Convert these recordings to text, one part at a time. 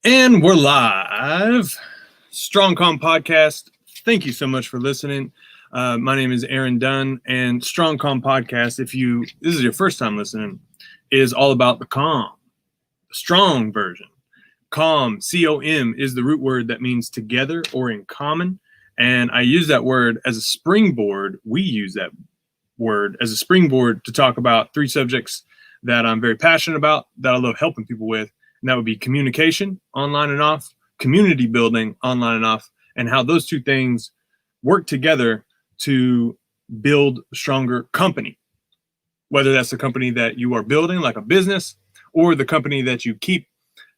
And we're live. Strong Com Podcast. Thank you so much for listening. My name is Aaron Dunn, and Strong Com Podcast, this is your first time listening, is all about the calm, the strong version. Calm, C-O-M, is the root word that means together or in common. And I use that word as a springboard. We use that word as a springboard to talk about three subjects that I'm very passionate about, that I love helping people with. And that would be communication, online and off, community building, online and off, and how those two things work together to build a stronger company. Whether that's the company that you are building, like a business, or the company that you keep.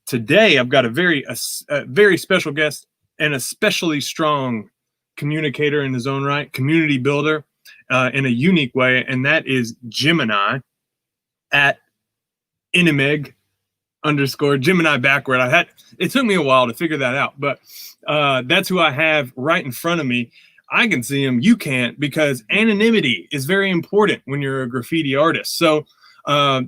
Today, I've got a very special guest, and especially strong communicator in his own right, community builder in a unique way, and that is Gemini at Inimeg _ Gemini backward. It took me a while to figure that out, but that's who I have right in front of me. I can see him, you can't, because anonymity is very important when you're a graffiti artist. So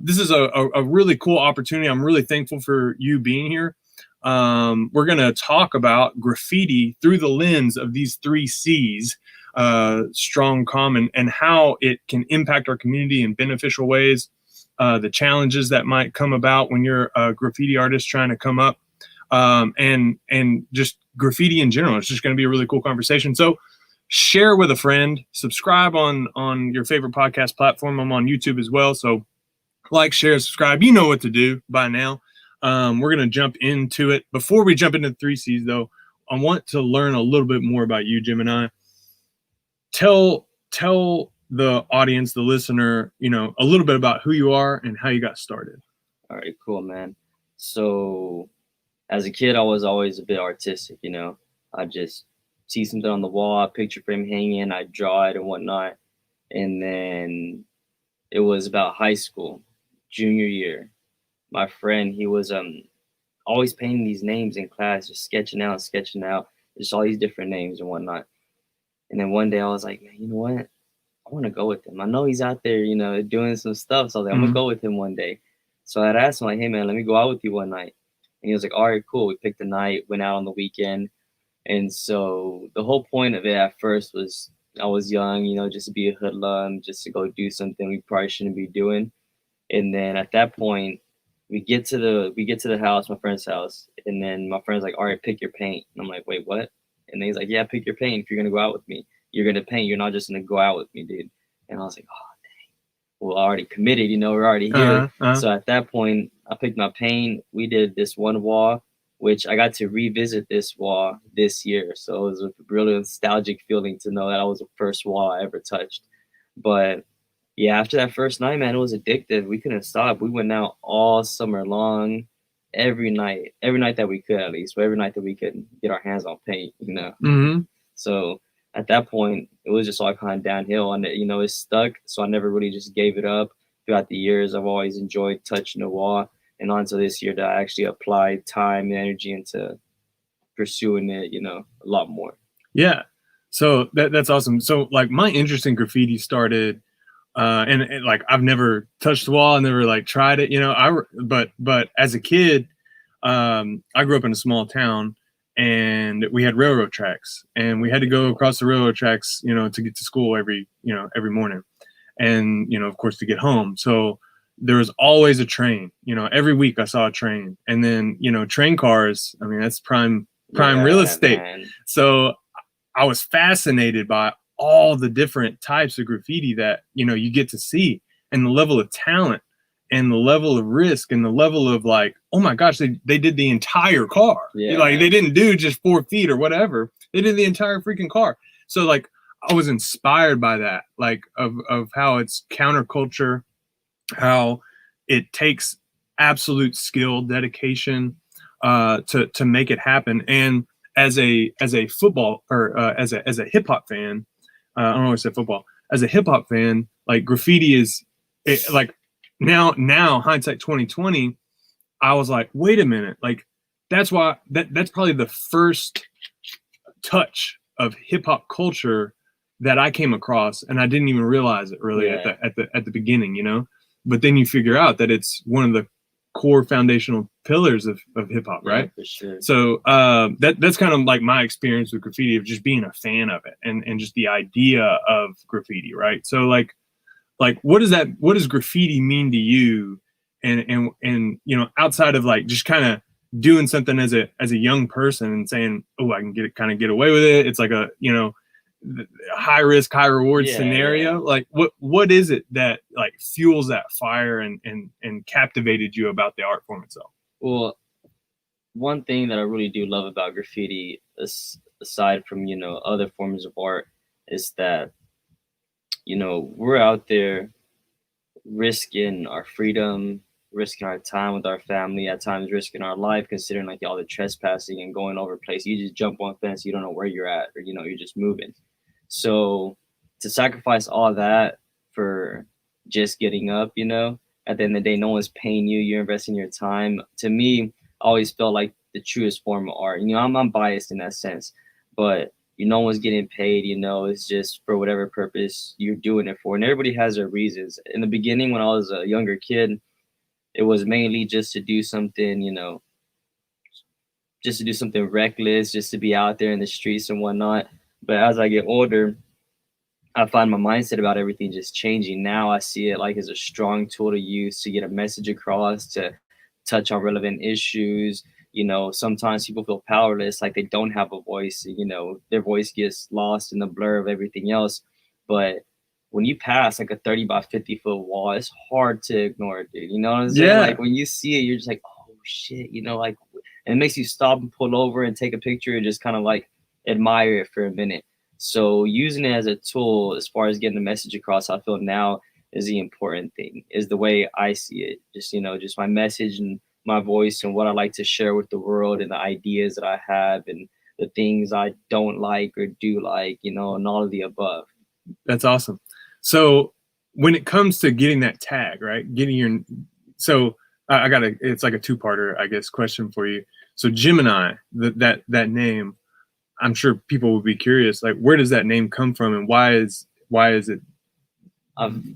this is a really cool opportunity. I'm really thankful for you being here. We're going to talk about graffiti through the lens of these three C's, strong, common, and how it can impact our community in beneficial ways. The challenges that might come about when you're a graffiti artist trying to come up, and just graffiti in general. It's just going to be a really cool conversation. So share with a friend, subscribe on your favorite podcast platform. I'm on YouTube as well. So like, share, subscribe. You know what to do by now. We're going to jump into it. Before we jump into the three C's though, I want to learn a little bit more about you, Gemini. Tell the audience, the listener, a little bit about who you are and how you got started. All right, cool, man. So as a kid, I was always a bit artistic, I just see something on the wall, a picture frame hanging, I draw it and whatnot. And then it was about high school, junior year. My friend, he was always painting these names in class, just sketching out, just all these different names and whatnot. And then one day I was like, man, you know what? I want to go with him. I know he's out there, doing some stuff. So I was like, I'm going to go with him one day. So I asked him, like, hey, man, let me go out with you one night. And he was like, all right, cool. We picked a night, went out on the weekend. And so the whole point of it at first was I was young, just to be a hoodlum, just to go do something we probably shouldn't be doing. And then at that point, we get to the house, my friend's house. And then my friend's like, all right, pick your paint. And I'm like, wait, what? And then he's like, yeah, pick your paint if you're going to go out with me. You're going to paint. You're not just going to go out with me, dude. And I was like, oh, dang. Well, already committed, we're already here. So at that point, I picked my paint. We did this one wall, which I got to revisit this wall this year. So it was a really nostalgic feeling to know that I was the first wall I ever touched. But yeah, after that first night, man, it was addictive. We couldn't stop. We went out all summer long, every night that we could, at least, every night that we could get our hands on paint, Mm-hmm. So at that point, it was just all kind of downhill, and it stuck. So I never really just gave it up. Throughout the years, I've always enjoyed touching the wall, and until this year that I actually applied time and energy into pursuing it, a lot more. Yeah. So that's awesome. So like my interest in graffiti started, and like I've never touched the wall, I never like tried it, but as a kid, I grew up in a small town. And we had railroad tracks, and we had to go across the railroad tracks, to get to school every morning, and of course to get home. So there was always a train. Every week I saw a train, and then train cars. I mean, that's prime real estate. Man. So I was fascinated by all the different types of graffiti that you get to see, and the level of talent, and the level of risk, and the level of like, oh my gosh, they did the entire car. Yeah. Like they didn't do just 4 feet or whatever. They did the entire freaking car. So like I was inspired by that, like of how it's counterculture, how it takes absolute skill, dedication to make it happen. And as a football or as a hip hop fan, I don't always say football. As a hip hop fan, like graffiti is like. Now hindsight 2020, I was like, wait a minute, like that's probably the first touch of hip hop culture that I came across, and I didn't even realize it really at the beginning, But then you figure out that it's one of the core foundational pillars of hip hop, right? For sure. So that's kind of like my experience with graffiti, of just being a fan of it and just the idea of graffiti, right? So like what does graffiti mean to you? And you know, outside of like just kind of doing something as a young person and saying, oh, I can get away with it. It's like a, you know, high risk, high reward scenario. Like what is it that like fuels that fire and captivated you about the art form itself? Well, one thing that I really do love about graffiti, aside from, you know, other forms of art, is that, you know, we're out there risking our freedom, risking our time with our family, at times risking our life, considering like all the trespassing and going over places. You just jump on fence, you don't know where you're at, or, you know, you're just moving. So to sacrifice all that for just getting up, you know, at the end of the day, no one's paying you, you're investing your time. To me, I always felt like the truest form of art. You know, I'm biased in that sense, but no one's getting paid, you know, it's just for whatever purpose you're doing it for. And everybody has their reasons. In the beginning, when I was a younger kid, it was mainly just to do something, you know, just to do something reckless, just to be out there in the streets and whatnot. But as I get older, I find my mindset about everything just changing. Now I see it like as a strong tool to use to get a message across, to touch on relevant issues. You know, sometimes people feel powerless, like they don't have a voice, you know, their voice gets lost in the blur of everything else. But when you pass like a 30 by 50-foot wall, it's hard to ignore it, dude. You know what I'm saying? Yeah. Like when you see it, you're just like, oh shit, you know, like, and it makes you stop and pull over and take a picture and just kind of like admire it for a minute. So using it as a tool as far as getting the message across, I feel now is the important thing, is the way I see it. Just, you know, just my message and my voice and what I like to share with the world and the ideas that I have and the things I don't like or do like, you know, and all of the above. That's awesome. So when it comes to getting that tag, right? I got it's like a two-parter, I guess, question for you. So Gemini, that name, I'm sure people would be curious, like, where does that name come from, and why is it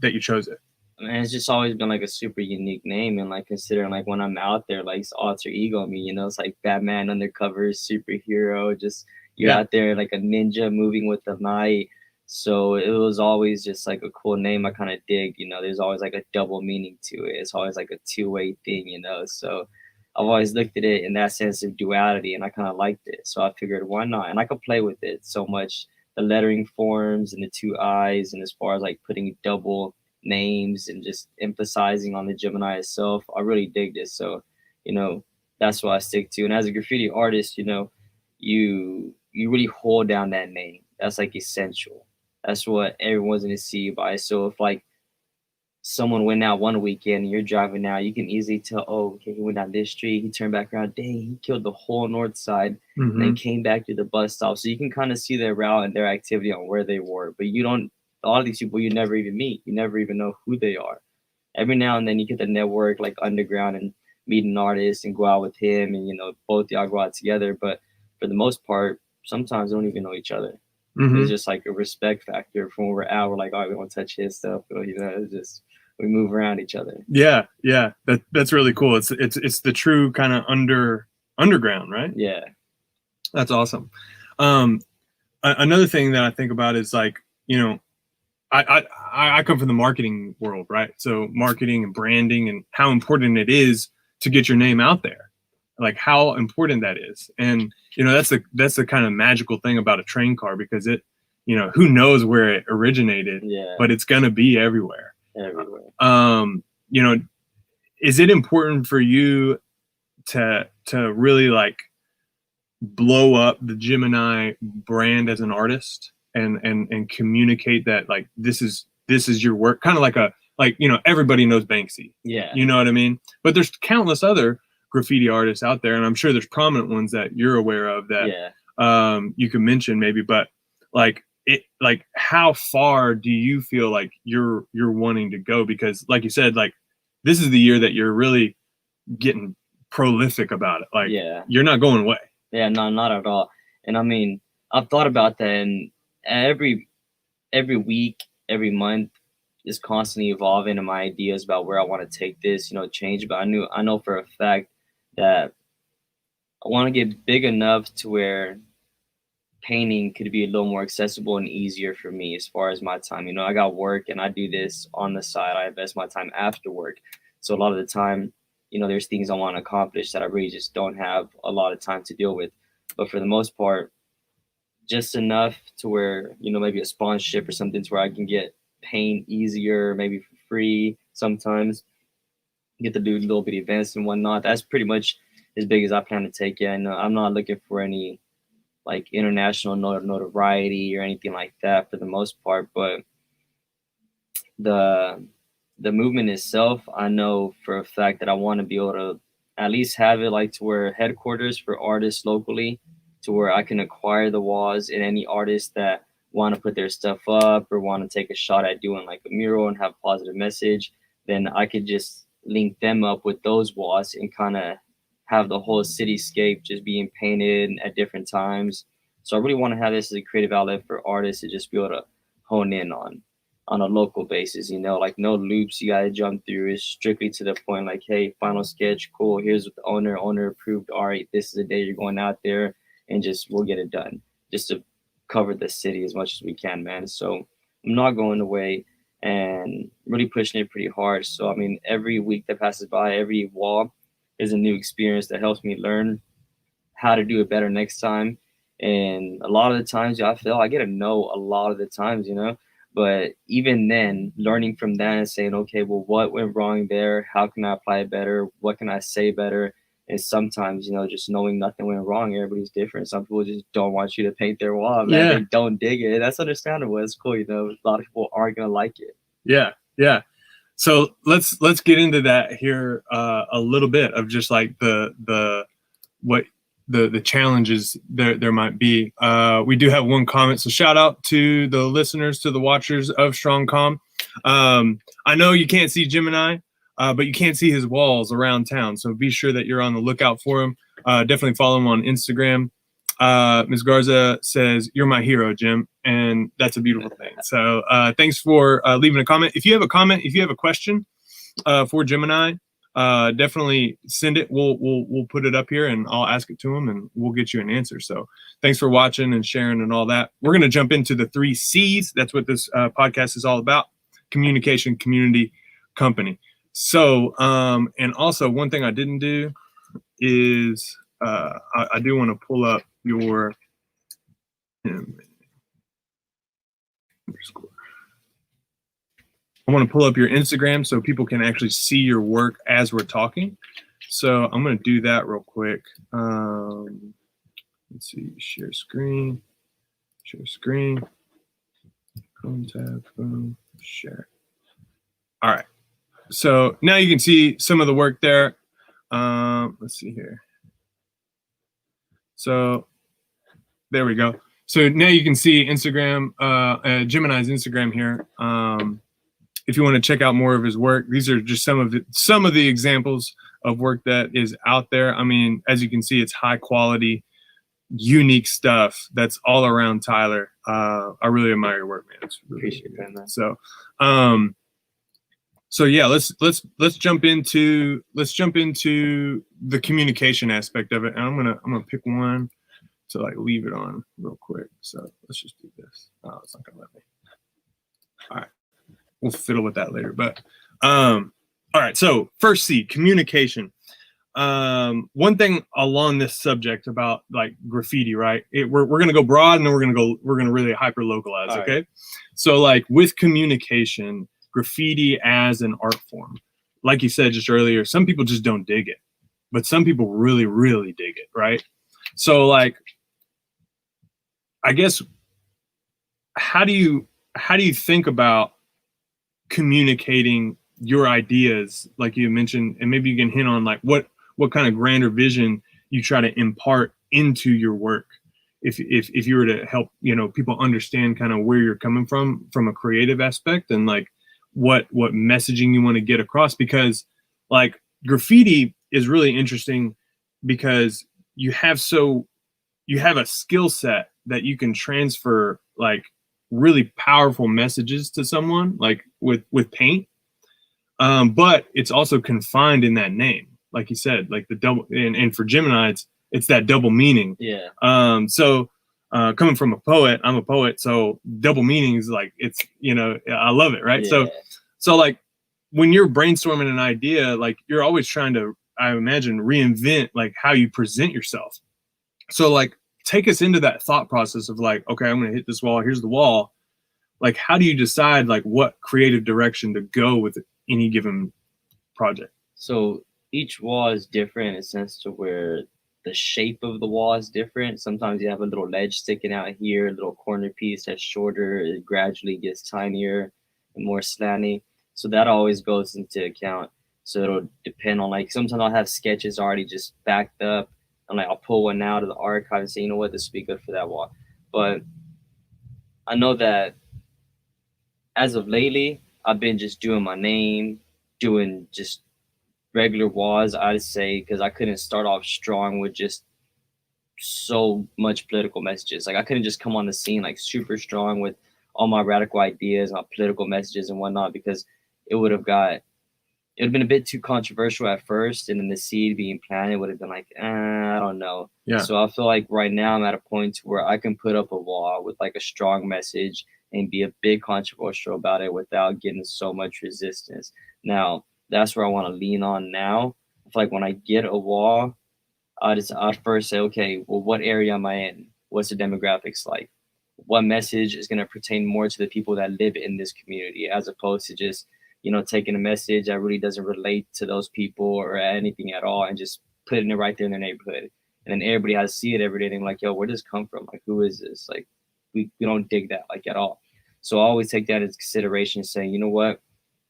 that you chose it? I mean, it's just always been like a super unique name, and like considering like when I'm out there, like it's alter ego me, you know, it's like Batman undercover superhero, just you're out there like a ninja moving with the night. So it was always just like a cool name. I kind of dig, you know, there's always like a double meaning to it. It's always like a two-way thing, you know. So I've always looked at it in that sense of duality, and I kind of liked it. So I figured, why not? And I could play with it so much, the lettering forms and the two eyes, and as far as like putting double names and just emphasizing on the Gemini itself, I really dig this. So, you know, that's what I stick to. And as a graffiti artist, you know, you really hold down that name. That's like essential. That's what everyone's gonna see you by. So if like someone went out one weekend and you're driving now, you can easily tell, oh, okay, he went down this street, he turned back around, dang, he killed the whole north side, and then came back to the bus stop. So you can kind of see their route and their activity on where they were. But you don't, a lot of these people you never even meet. You never even know who they are. Every now and then you get the network like underground and meet an artist and go out with him, and, you know, both y'all go out together. But for the most part, sometimes they don't even know each other. It's just like a respect factor. From where we're out, we're like, oh, we don't touch his stuff. But, you know, it's just, we move around each other. Yeah. That's really cool. It's the true kind of underground, right? Yeah. That's awesome. Another thing that I think about is like, you know, I come from the marketing world, right? So marketing and branding and how important it is to get your name out there, like how important that is. And, you know, that's the kind of magical thing about a train car, because it, you know, who knows where it originated, but it's going to be everywhere. You know, is it important for you to really like blow up the Gemini brand as an artist and communicate that like this is your work, kind of like you know, everybody knows Banksy, you know what I mean, but there's countless other graffiti artists out there, and I'm sure there's prominent ones that you're aware of that you can mention maybe, but like how far do you feel like you're wanting to go? Because like you said, like this is the year that you're really getting prolific about it, like you're not going away. No, not at all. And I mean, I've thought about that, and every week, every month is constantly evolving in my ideas about where I want to take this, you know, change. But I know for a fact that I want to get big enough to where painting could be a little more accessible and easier for me as far as my time. You know, I got work and I do this on the side. I invest my time after work. So a lot of the time, you know, there's things I want to accomplish that I really just don't have a lot of time to deal with. But for the most part, just enough to where, you know, maybe a sponsorship or something to where I can get paint easier, maybe for free sometimes, get to do little bit events and whatnot. That's pretty much as big as I plan to take it. And I'm not looking for any like international notoriety or anything like that for the most part, but the movement itself, I know for a fact that I want to be able to at least have it like to where headquarters for artists locally, to where I can acquire the walls and any artists that want to put their stuff up or want to take a shot at doing like a mural and have positive message, then I could just link them up with those walls and kind of have the whole cityscape just being painted at different times. So I really want to have this as a creative outlet for artists to just be able to hone in on a local basis, you know, like no loops you got to jump through. It's strictly to the point, like, hey, final sketch, cool, here's what the owner approved, all right, this is the day you're going out there, and just we'll get it done, just to cover the city as much as we can, man. So I'm not going away and really pushing it pretty hard. So I mean, every week that passes by, every wall is a new experience that helps me learn how to do it better next time. And a lot of the times, I feel I get a no a lot of the times, you know. But even then, learning from that and saying, okay, well, what went wrong there? How can I apply it better? What can I say better? And sometimes, you know, just knowing nothing went wrong. Everybody's different. Some people just don't want you to paint their wall, man. Yeah. They don't dig it. That's understandable. It's cool, you know. A lot of people aren't gonna like it. Yeah, yeah. So let's get into that here a little bit of just like the challenges there might be. We do have one comment, so shout out to the listeners, to the watchers of Strong Com. I know you can't see Gemini, but you can't see his walls around town, so be sure that you're on the lookout for him. Definitely follow him on Instagram. Ms. Garza says, "You're my hero, Jim," and that's a beautiful thing. So thanks for leaving a comment. If you have a comment, if you have a question for Gemini, definitely send it. We'll put it up here and I'll ask it to him and we'll get you an answer. So thanks for watching and sharing and all that. We're going to jump into the 3 C's. That's what this podcast is all about: communication, community, company. So and also one thing I didn't do is I do want to pull up your I want to pull up your Instagram so people can actually see your work as we're talking. So I'm going to do that real quick. Let's see, share screen, Chrome tab, boom, share. All right. So now you can see some of the work there. Let's see here. So there we go. So now you can see Instagram, Gemini's Instagram here. If you want to check out more of his work, these are just some of the examples of work that is out there. I mean, as you can see, it's high quality, unique stuff that's all around Tyler. I really admire your work, man. It's really Appreciate that, man. So yeah, let's jump into the communication aspect of it. And I'm gonna pick one to like leave it on real quick. So let's just do this. Oh, it's not gonna let me. All right, we'll fiddle with that later. But all right. So first C, communication. One thing along this subject about like graffiti, right? We're gonna go broad and then we're gonna really hyper localize. Okay. Right. So like with communication, graffiti as an art form, like you said just earlier, some people just don't dig it, but some people really, really dig it, right? So like, I guess, how do you think about communicating your ideas, like you mentioned, and maybe you can hint on like what kind of grander vision you try to impart into your work, if you were to help, you know, people understand kind of where you're coming from a creative aspect, and like what messaging you want to get across. Because like graffiti is really interesting because you have a skill set that you can transfer like really powerful messages to someone, like with paint, but it's also confined in that name. like you said, like the double, and for Gemini, it's that double meaning. Yeah. So coming from a poet, I'm a poet, so double meaning is like, it's, you know, I love it, right? Yeah. So like when you're brainstorming an idea, like you're always trying to, I imagine, reinvent like how you present yourself. So like take us into that thought process of like, okay, I'm gonna hit this wall, here's the wall. Like how do you decide like what creative direction to go with any given project? So each wall is different in a sense to where the shape of the wall is different. Sometimes you have a little ledge sticking out here, a little corner piece that's shorter, it gradually gets tinier and more slanty. So that always goes into account. So it'll depend on, like, sometimes I'll have sketches already just backed up. And like I'll pull one out of the archive and say, you know what, this would be good for that wall. But I know that as of lately, I've been just doing my name, doing just regular walls, I'd say, because I couldn't start off strong with just so much political messages. Like I couldn't just come on the scene like super strong with all my radical ideas, my political messages and whatnot, because it would have been a bit too controversial at first, and then the seed being planted would have been like, I don't know. Yeah. So I feel like right now I'm at a point where I can put up a wall with like a strong message and be a bit controversial about it without getting so much resistance. Now, that's where I want to lean on now. I feel like when I get a wall, I'd first say, okay, well, what area am I in? What's the demographics like? What message is going to pertain more to the people that live in this community, as opposed to just, you know, taking a message that really doesn't relate to those people or anything at all and just putting it right there in their neighborhood. And then everybody has to see it every day. And they're like, yo, where does this come from? Like, who is this? Like, we don't dig that like at all. So I always take that into consideration, saying, you know what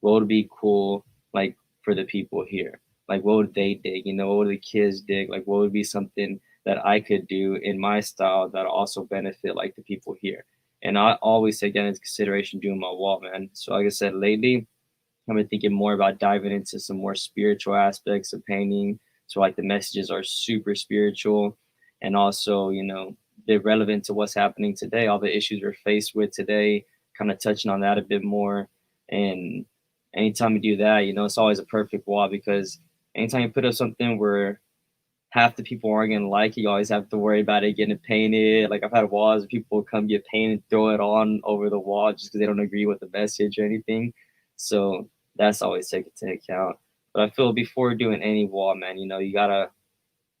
would be cool, like, for the people here? Like, what would they dig? You know, what would the kids dig? Like, what would be something that I could do in my style that also benefit like the people here? And I always take that into consideration doing my wall, man. So like I said, lately, I've been thinking more about diving into some more spiritual aspects of painting. So like the messages are super spiritual, and also, you know, they're relevant to what's happening today, all the issues we're faced with today, kind of touching on that a bit more. And anytime you do that, you know, it's always a perfect wall, because anytime you put up something where half the people aren't gonna like it, you always have to worry about it getting painted. Like I've had walls where people come get painted, throw it on over the wall just because they don't agree with the message or anything. So that's always taken into account. But I feel before doing any wall, man, you know, you gotta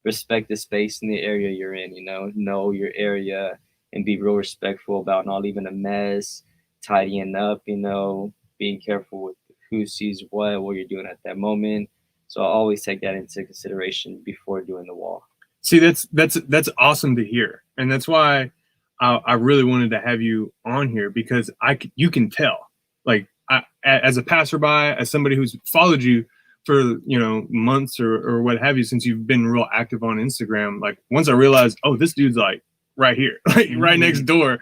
respect the space in the area you're in, you know your area and be real respectful about not leaving a mess, tidying up, you know, being careful with who sees what you're doing at that moment. So I always take that into consideration before doing the wall. See, that's awesome to hear, and that's why I really wanted to have you on here, because you can tell, like, as a passerby, as somebody who's followed you for, you know, months or what have you, since you've been real active on Instagram. Like once I realized, oh, this dude's like right here, like right next door.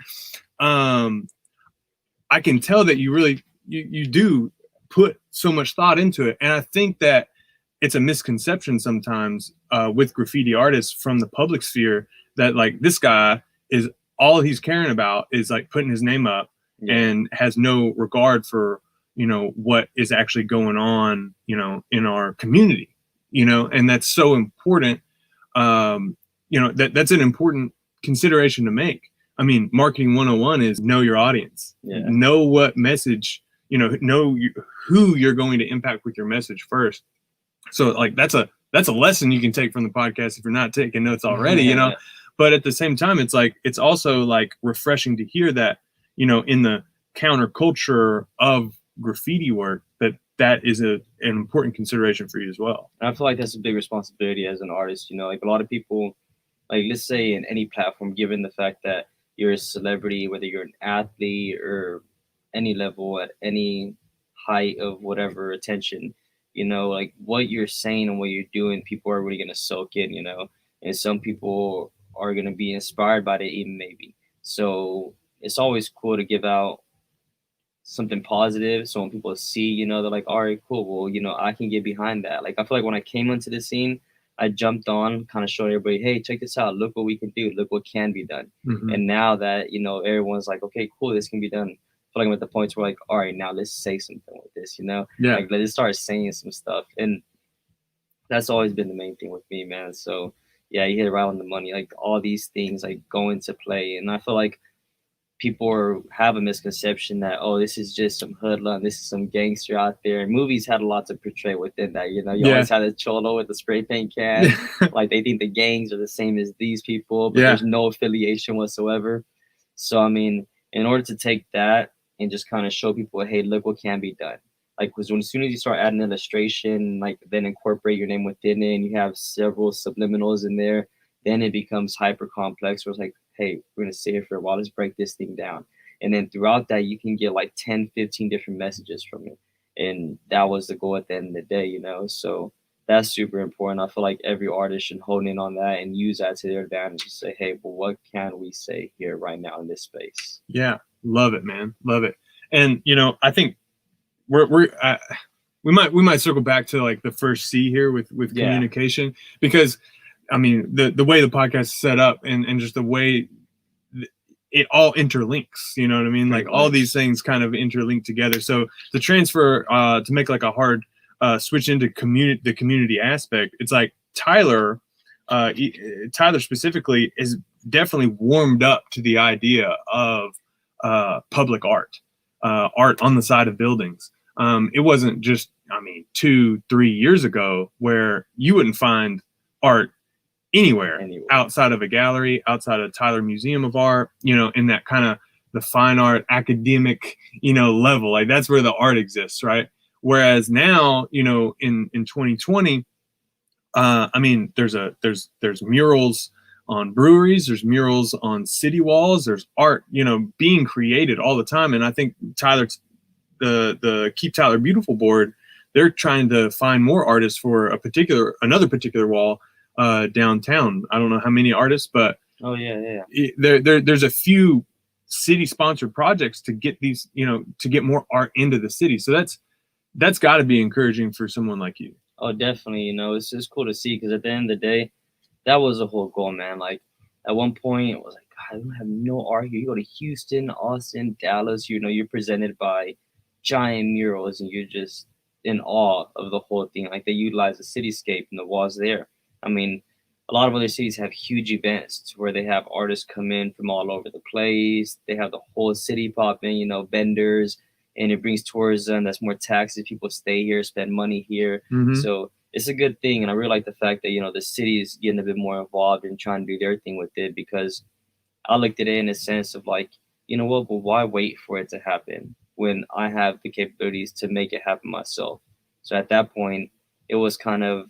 I can tell that you really you do put so much thought into it, and I think that it's a misconception sometimes with graffiti artists from the public sphere that like this guy is all he's caring about is like putting his name up, and has no regard for, you know, what is actually going on, you know, in our community, you know, and that's so important. You know, that's an important consideration to make. I mean, marketing 101 is know your audience, know what message, you know who you're going to impact with your message first. So like that's a lesson you can take from the podcast if you're not taking notes already, you know. But at the same time, it's like it's also like refreshing to hear that, you know, in the counterculture of graffiti work, that is an important consideration for you as well. And I feel like that's a big responsibility as an artist, you know. Like a lot of people, like let's say in any platform, given the fact that you're a celebrity, whether you're an athlete or any level at any height of whatever attention, you know, like what you're saying and what you're doing, people are really going to soak in, you know, and some people are going to be inspired by it even maybe. So it's always cool to give out something positive. So when people see, you know, they're like, all right, cool. Well, you know, I can get behind that. Like, I feel like when I came into the scene, I jumped on, kind of showed everybody, hey, check this out. Look what we can do. Look what can be done. And now that, you know, everyone's like, okay, cool, this can be done. I feel like I'm at the point where like, all right, now let's say something with this, you know? Like let's start saying some stuff. And that's always been the main thing with me, man. So yeah, you hit it right on the money. Like all these things like go into play, and I feel like have a misconception that, oh, this is just some hoodlum, this is some gangster out there. And movies had a lot to portray within that. You know, you Yeah. always had a cholo with the spray paint can. Like they think the gangs are the same as these people, but Yeah. there's no affiliation whatsoever. So I mean, in order to take that and just kind of show people, hey, look what can be done. Like, because as soon as you start adding illustration, like then incorporate your name within it, and you have several subliminals in there, then it becomes hyper complex. Where it's like, hey, we're gonna sit here for a while, let's break this thing down. And then throughout that, you can get like 10, 15 different messages from it. And that was the goal at the end of the day, you know? So that's super important. I feel like every artist should hone in on that and use that to their advantage to say, hey, well, what can we say here right now in this space? Yeah. Love it, man. Love it. And, you know, I think we might circle back to like the first C here with communication, because I mean, the way the podcast is set up and just the way it all interlinks, you know what I mean? Like all these things kind of interlink together. So the transfer to make like a hard switch into the community aspect, it's like Tyler specifically is definitely warmed up to the idea of public art on the side of buildings. It wasn't just, I mean, 2-3 years ago where you wouldn't find art anywhere outside of a gallery, outside of Tyler Museum of Art, you know, in that kind of the fine art academic, you know, level. Like that's where the art exists, right? Whereas now, you know, in 2020, I mean, there's murals on breweries, there's murals on city walls, there's art, you know, being created all the time. And I think the Keep Tyler Beautiful board, they're trying to find more artists for another particular wall downtown. I don't know how many artists, but there's a few city sponsored projects to get these, you know, to get more art into the city. So that's got to be encouraging for someone like you. Oh, definitely. You know, it's just cool to see, because at the end of the day, that was the whole goal, man. Like at one point it was like, God, we have no art here. You go to Houston, Austin, Dallas, you know, you're presented by giant murals and you're just in awe of the whole thing. Like they utilize the cityscape and the walls there. I mean, a lot of other cities have huge events where they have artists come in from all over the place. They have the whole city pop in, you know, vendors, and it brings tourism. That's more taxes. People stay here, spend money here. Mm-hmm. So it's a good thing. And I really like the fact that, you know, the city is getting a bit more involved and trying to do their thing with it, because I looked at it in a sense of like, you know what, well, why wait for it to happen when I have the capabilities to make it happen myself? So at that point, it was kind of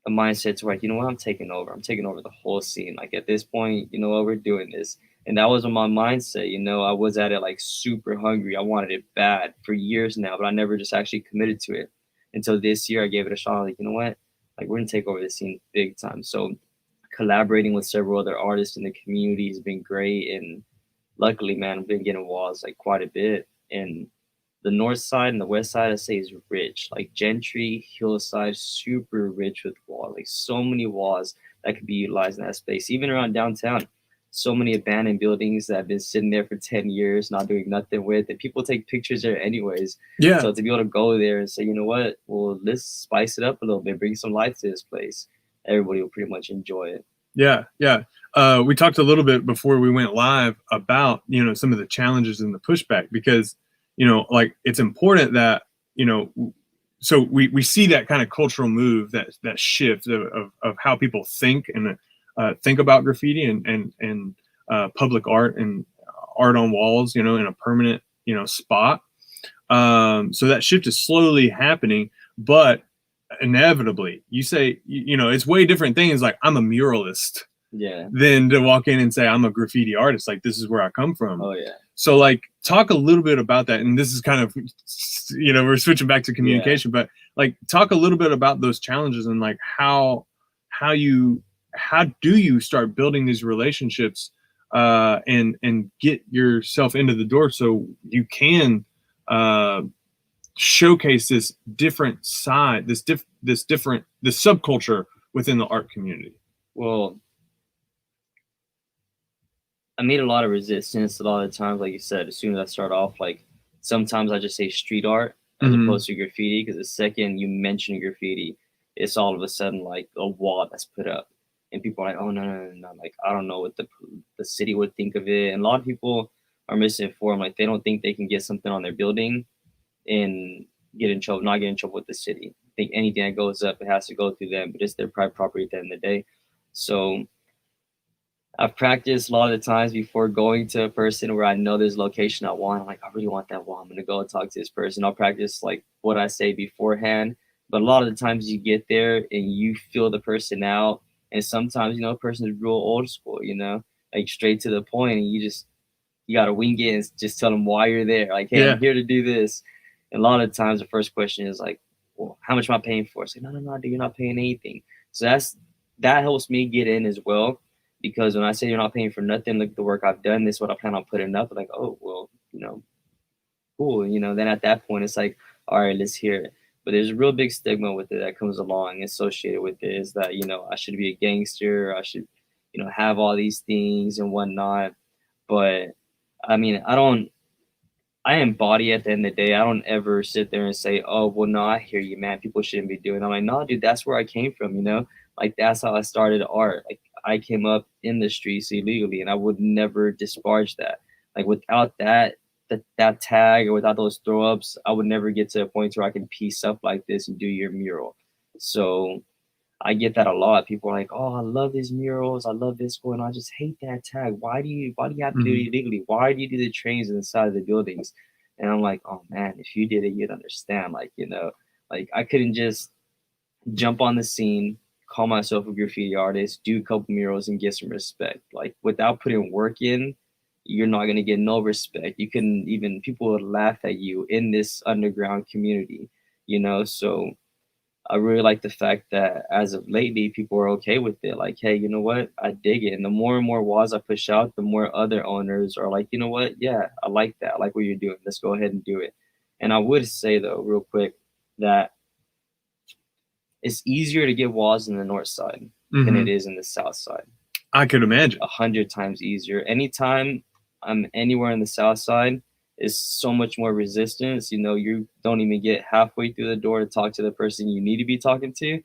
a mindset to like, you know what, I'm taking over the whole scene. Like at this point, you know what, we're doing this. And that was my mindset. You know, I was at it like super hungry. I wanted it bad for years now, but I never just actually committed to it until this year. I gave it a shot. Like, you know what, like we're gonna take over the scene big time. So collaborating with several other artists in the community has been great. And luckily, man, I've been getting walls like quite a bit. And the north side and the west side, I say, is rich. Like Gentry, Hillside, super rich with walls. Like so many walls that could be utilized in that space. Even around downtown, so many abandoned buildings that have been sitting there for 10 years, not doing nothing with, and people take pictures there anyways. Yeah. So to be able to go there and say, you know what, well, let's spice it up a little bit, bring some life to this place, everybody will pretty much enjoy it. Yeah. Yeah. We talked a little bit before we went live about, you know, some of the challenges and the pushback, because, you know, like it's important that, you know, so we see that kind of cultural move, that shift of how people think and think about graffiti and public art and art on walls, you know, in a permanent, you know, spot. So that shift is slowly happening, but inevitably, you say, you know, it's way different things. Like I'm a muralist, than to walk in and say I'm a graffiti artist. Like this is where I come from. Oh yeah. So like talk a little bit about that. And this is kind of, you know, we're switching back to communication, but like talk a little bit about those challenges and like how do you start building these relationships and get yourself into the door so you can showcase this different side, this subculture within the art community? Well, I made a lot of resistance a lot of times. Like you said, as soon as I start off, like sometimes I just say street art as opposed to graffiti, because the second you mention graffiti, it's all of a sudden like a wall that's put up, and people are like, oh no, no, no, no. Like, I don't know what the city would think of it. And a lot of people are misinformed. Like, they don't think they can get something on their building and get in trouble, not get in trouble with the city. I think anything that goes up, it has to go through them, but it's their private property at the end of the day. So I've practiced a lot of the times before going to a person where I know there's a location I want. I'm like, I really want that wall. I'm gonna go and talk to this person. I'll practice like what I say beforehand. But a lot of the times you get there and you feel the person out. And sometimes, a person is real old school, like straight to the point, and you gotta wing it and just tell them why you're there. Like, hey, I'm here to do this. And a lot of times the first question is like, well, how much am I paying for? It's like, no, dude, you're not paying anything. So that helps me get in as well. Because when I say you're not paying for nothing, look at the work I've done. This is what I plan on putting up. Like, oh, well, cool. Then at that point, it's like, all right, let's hear it. But there's a real big stigma with it that comes along associated with it, is that, I should be a gangster. I should, have all these things and whatnot. But I mean, I embody at the end of the day. I don't ever sit there and say, oh, well, no, I hear you, man. People shouldn't be doing it. I'm like, no, dude, that's where I came from, Like, that's how I started art. Like, I came up in the streets illegally, and I would never disparage that. Like, without that tag, or without those throw ups, I would never get to a point where I can piece up like this and do your mural. So I get that a lot. People are like, oh, I love these murals. I love this going on. I just hate that tag. Why do you have to do it illegally? Why do you do the trains inside of the buildings? And I'm like, oh man, if you did it, you'd understand. Like, like I couldn't just jump on the scene, call myself a graffiti artist, do a couple murals, and get some respect. Like, without putting work in, you're not gonna get no respect. You couldn't even, people would laugh at you in this underground community, So I really like the fact that as of lately, people are okay with it. Like, hey, you know what? I dig it. And the more and more walls I push out, the more other owners are like, you know what? Yeah, I like that. I like what you're doing. Let's go ahead and do it. And I would say, though, real quick, that it's easier to get walls in the north side than it is in the south side. I could imagine. 100 times easier. Anytime I'm anywhere in the south side, is so much more resistance. You don't even get halfway through the door to talk to the person you need to be talking to.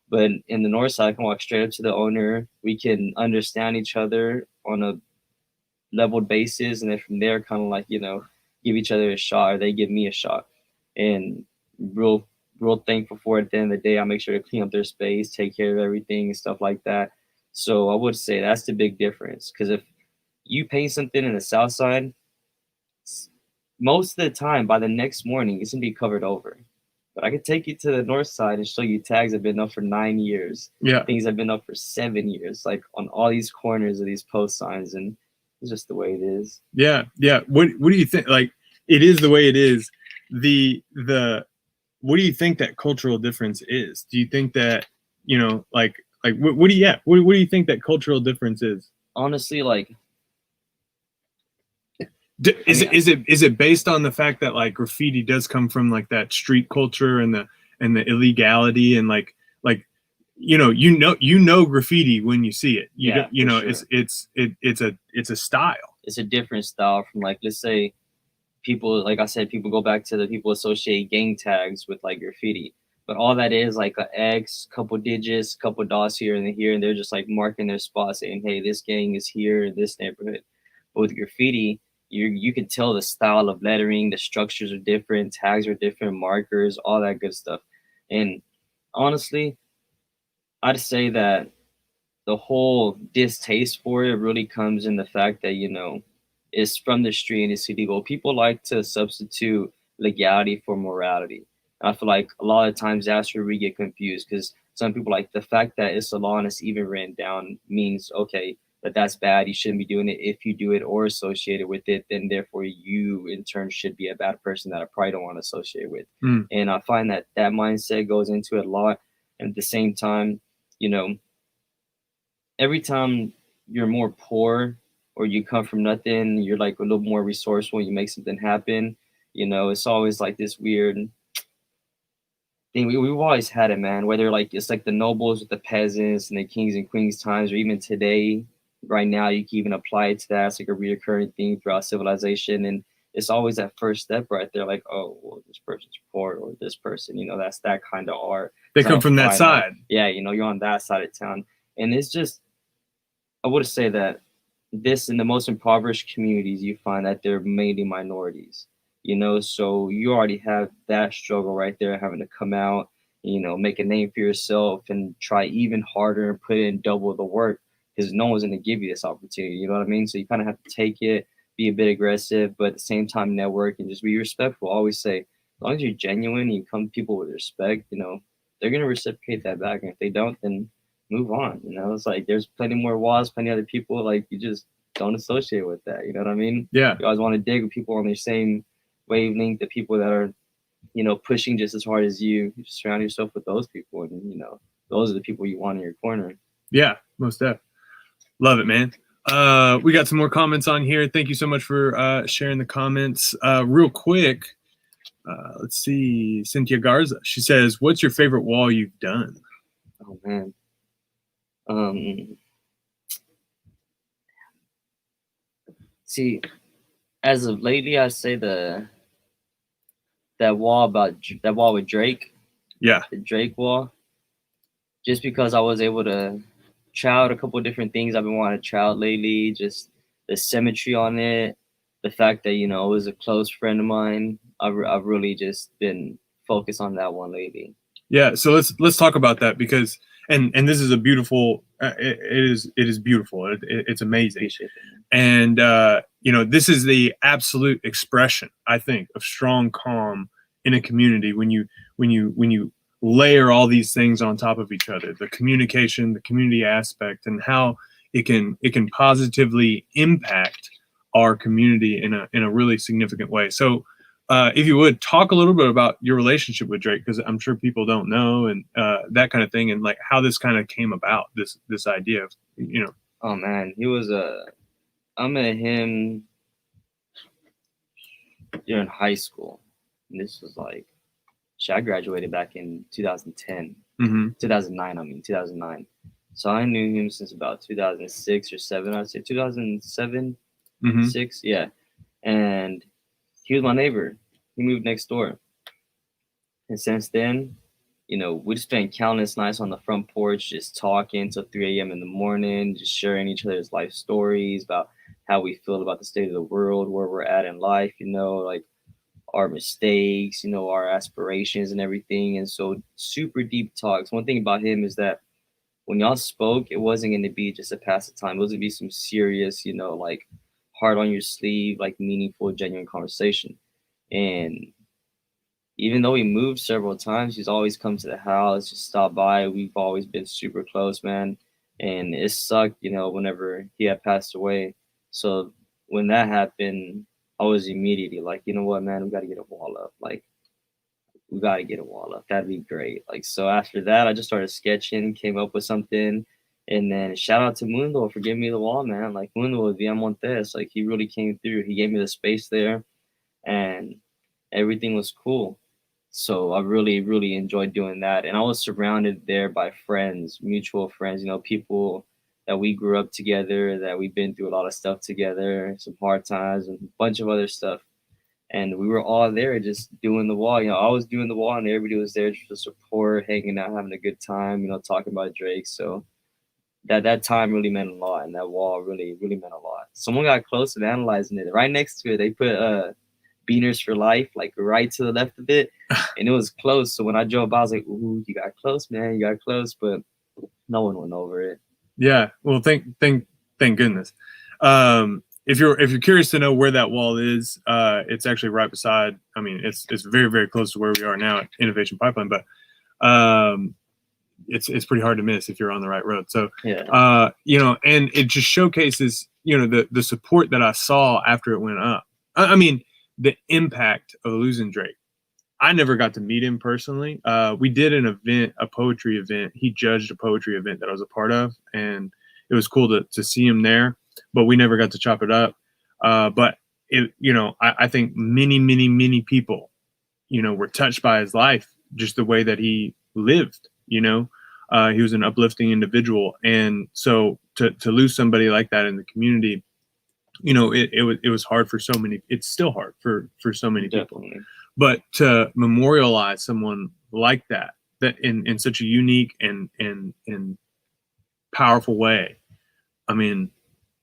But in the north side, I can walk straight up to the owner. We can understand each other on a leveled basis, and then from there, kind of like, give each other a shot, or they give me a shot. And real thankful for it. At the end of the day, I make sure to clean up their space, take care of everything and stuff like that. So I would say that's the big difference. Because if you paint something in the south side, most of the time, by the next morning, it's gonna be covered over. But I could take you to the north side and show you tags that have been up for 9 years. Yeah. Things have been up for 7 years, like on all these corners of these post signs, and it's just the way it is. Yeah. What do you think? Like, it is the way it is. What do you think that cultural difference is? Do you think that, what do you think that cultural difference is? Honestly, like, is it based on the fact that like graffiti does come from like that street culture and the illegality, and like graffiti when you see it, sure. It's a style. It's a different style from, like, let's say people, like I said, people go back to the people associate gang tags with like graffiti, but all that is like an X, couple digits, couple dots here and here, and they're just like marking their spot, saying, hey, this gang is here in this neighborhood. But with graffiti, you can tell the style of lettering, the structures are different, tags are different, markers, all that good stuff. And honestly, I'd say that the whole distaste for it really comes in the fact that, it's from the street and it's illegal. People like to substitute legality for morality. And I feel like a lot of times that's where we get confused, because some people, like, the fact that it's a law and it's even written down means, okay, that's bad. You shouldn't be doing it. If you do it or associated with it, then therefore you in turn should be a bad person that I probably don't want to associate with. And I find that mindset goes into it a lot. And at the same time, every time you're more poor or you come from nothing, you're like a little more resourceful, you make something happen. It's always like this weird thing. We've always had it, man. Whether like it's like the nobles with the peasants and the kings and queens times, or even today, right now, you can even apply it to that. It's like a reoccurring thing throughout civilization. And it's always that first step right there, like, oh, well, this person's poor, or this person, that's that kind of art. They come from that side. Yeah, you're on that side of town. And it's just, I would say that this, in the most impoverished communities, you find that they're mainly minorities, so you already have that struggle right there, having to come out, make a name for yourself and try even harder and put in double the work, because no one's going to give you this opportunity. You know what I mean? So you kind of have to take it, be a bit aggressive, but at the same time, network and just be respectful. I always say, as long as you're genuine and you come to people with respect, they're going to reciprocate that back. And if they don't, then move on. It's like there's plenty more walls, plenty other people. Like, you just don't associate with that. You know what I mean? Yeah. You always want to dig with people on their same wavelength, the people that are, pushing just as hard as you. You just surround yourself with those people, and those are the people you want in your corner. Yeah, most definitely. Love it, man. We got some more comments on here. Thank you so much for sharing the comments. Real quick, let's see. Cynthia Garza. She says, "What's your favorite wall you've done?" Oh man. See, as of lately, I say that wall with Drake. Yeah. The Drake wall. Just because I was able to try out a couple of different things I've been wanting to try out lately, just the symmetry on it, the fact that, it was a close friend of mine. I've really just been focused on that one lately. Yeah. So let's talk about that, because and this is a beautiful. It is beautiful. It's amazing. And this is the absolute expression, I think, of strong calm in a community when you layer all these things on top of each other: the communication, the community aspect, and how it can positively impact our community in a really significant way. So if you would talk a little bit about your relationship with Drake, because I'm sure people don't know, and that kind of thing, and like how this kind of came about, this idea of, Oh man, I met him during high school. And this was like, I graduated back in 2010, 2009. 2009. So I knew him since about 2006 or 7. I'd say 2007, 6. Yeah. And he was my neighbor. He moved next door. And since then, we just spent countless nights on the front porch, just talking till 3 a.m. in the morning, just sharing each other's life stories about how we feel about the state of the world, where we're at in life, like our mistakes, our aspirations and everything. And so super deep talks. One thing about him is that when y'all spoke, it wasn't going to be just a pass of time. It was going to be some serious, like heart on your sleeve, like meaningful, genuine conversation. And even though he moved several times, he's always come to the house, just stop by. We've always been super close, man. And it sucked, whenever he had passed away. So when that happened, I was immediately like, you know what, man, we got to get a wall up. Like, we got to get a wall up. That'd be great. Like, so after that, I just started sketching, came up with something. And then shout out to Mundo for giving me the wall, man. Like, Mundo, Via Montes, like, he really came through. He gave me the space there, and everything was cool. So I really, really enjoyed doing that. And I was surrounded there by friends, mutual friends, people that we grew up together, that we've been through a lot of stuff together, some hard times and a bunch of other stuff. And we were all there just doing the wall. I was doing the wall, and everybody was there just to support, hanging out, having a good time, talking about Drake. So that time really meant a lot, and that wall really, really meant a lot. Someone got close and analyzing it. Right next to it, they put Beaners for Life, like right to the left of it, and it was close. So when I drove by, I was like, "Ooh, you got close, man! You got close," but no one went over it. Yeah, well, thank goodness. If you're curious to know where that wall is, it's actually right beside. I mean, it's very, very close to where we are now at Innovation Pipeline, but it's pretty hard to miss if you're on the right road. So yeah, and it just showcases the support that I saw after it went up. I mean, the impact of losing Drake. I never got to meet him personally. We did an event, a poetry event. He judged a poetry event that I was a part of, and it was cool to see him there, but we never got to chop it up. But I think many people, were touched by his life, just the way that he lived. He was an uplifting individual. And so to lose somebody like that in the community, it was hard for so many. It's still hard for so many people. Definitely. But to memorialize someone like that in such a unique and powerful way, I mean,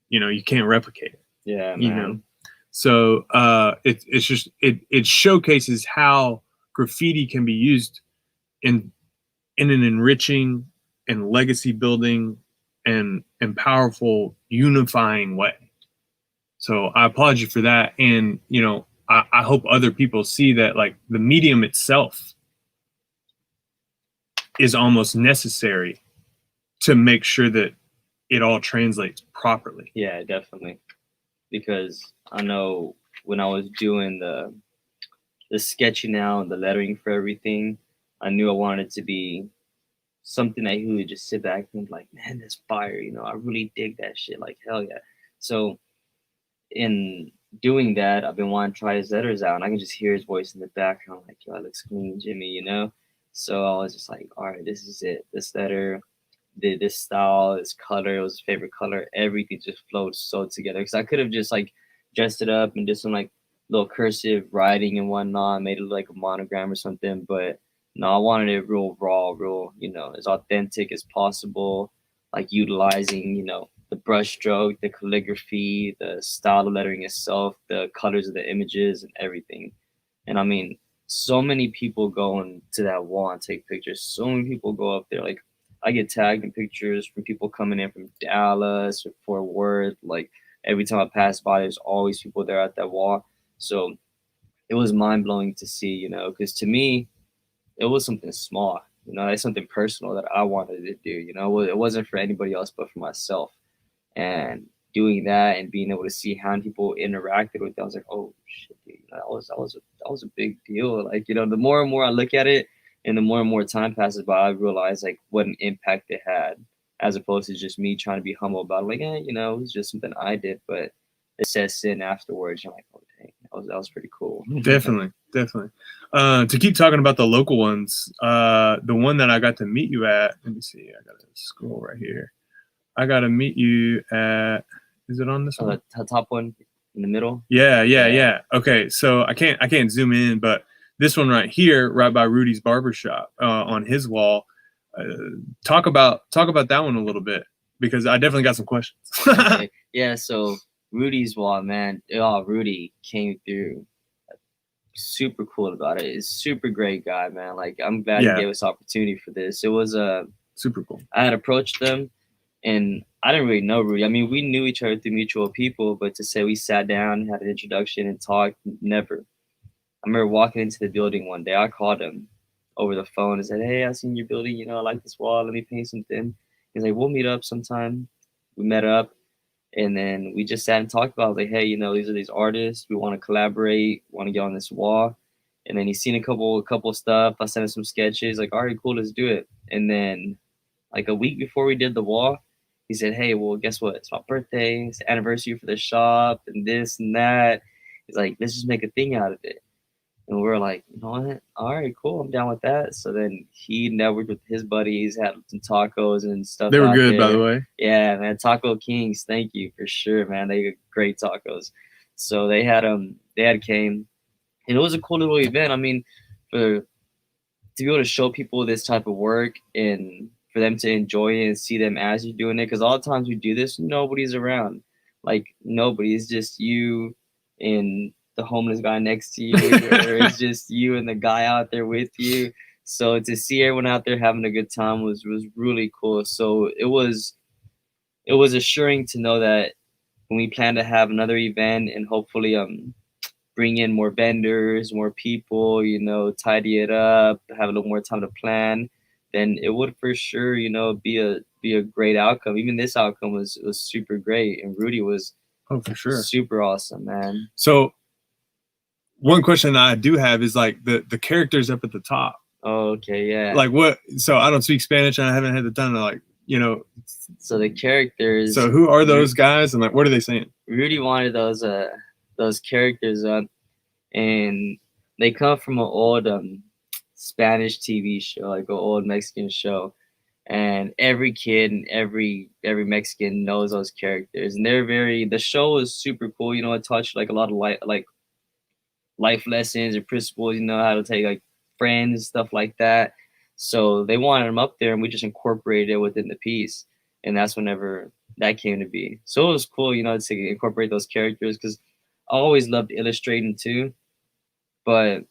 you can't replicate it. Yeah, You man. know, so it's just it showcases how graffiti can be used in an enriching and legacy building and powerful unifying way. So I applaud you for that, and I hope other people see that, like, the medium itself is almost necessary to make sure that it all translates properly. Yeah, definitely. Because I know when I was doing the sketching out and the lettering for everything, I knew I wanted it to be something that he would just sit back and be like, man, that's fire. I really dig that shit. Like, hell yeah. So in doing that, I've been wanting to try his letters out, and I can just hear his voice in the background, like, yo, that looks clean, Jimmy. So I was just like, all right, this is it. This letter, this style, this color, it was his favorite color. Everything just flowed so together. Because I could have just like dressed it up and did some like little cursive writing and whatnot, made it look like a monogram or something. But no, I wanted it real raw, real, as authentic as possible, like utilizing, the brush stroke, the calligraphy, the style of lettering itself, the colors of the images and everything. And I mean, so many people go into that wall and take pictures. So many people go up there. Like, I get tagged in pictures from people coming in from Dallas or Fort Worth. Like, every time I pass by, there's always people there at that wall. So it was mind blowing to see, because to me, it was something small. It's something personal that I wanted to do. It wasn't for anybody else but for myself. And doing that and being able to see how people interacted with it, I was like, oh shit, dude, that was a big deal. Like, the more and more I look at it, and the more and more time passes by, I realize like what an impact it had, as opposed to just me trying to be humble about it. Like, it was just something I did, but it sets in afterwards. I'm like, oh dang, that was pretty cool. Definitely. To keep talking about the local ones, the one that I got to meet you at, let me see, I gotta scroll right here. I got to meet you at, is it on this one? The top one in the middle. Yeah. Okay, so I can't zoom in, but this one right here, right by Rudy's barbershop, on his wall. Talk about that one a little bit, because I definitely got some questions. Okay. Yeah, so Rudy's wall, man. Oh, Rudy came through. Super cool about it. He's a super great guy, man. Like, I'm glad he gave us opportunity for this. It was super cool. I had approached them, and I didn't really know Rudy. I mean, we knew each other through mutual people, but to say we sat down, had an introduction, and talked, never. I remember walking into the building one day. I called him over the phone and said, hey, I seen your building. I like this wall. Let me paint something. He's like, we'll meet up sometime. We met up, and then we just sat and talked about it. I was like, hey, these are these artists. We want to collaborate, want to get on this wall. And then he's seen a couple stuff. I sent him some sketches. Like, all right, cool, let's do it. And then like a week before we did the wall, he said, hey, well, guess what? It's my birthday. It's the anniversary for the shop and this and that. He's like, let's just make a thing out of it. And we were like, you know what? All right, cool. I'm down with that. So then he networked with his buddies, had some tacos and stuff. They were good, by the way. Yeah, man. Taco Kings. Thank you for sure, man. They got great tacos. So they had came, and it was a cool little event. I mean, to be able to show people this type of work and for them to enjoy it and see them as you're doing it. Because all the times we do this, nobody's around. Like, nobody. It's just you and the homeless guy next to you, or it's just you and the guy out there with you. So to see everyone out there having a good time was really cool. So it was assuring to know that when we plan to have another event and hopefully bring in more vendors, more people, tidy it up, have a little more time to plan, then it would for sure, be a great outcome. Even this outcome was super great, and Rudy was for sure super awesome, man. So one question I do have is like the characters up at the top. Oh, okay, yeah. Like what? So I don't speak Spanish, and I haven't had the time to like, So the characters. So who are those guys, and like what are they saying? Rudy wanted those characters up, and they come from an old Spanish TV show, like an old Mexican show. and every kid and every Mexican knows those characters, and the show is super cool. You know, it touched like a lot of life lessons and principles. You know, how to take like friends, stuff like that. So they wanted them up there, and we just incorporated it within the piece, and that's whenever that came to be. So it was cool, you know, to incorporate those characters because I always loved illustrating too, but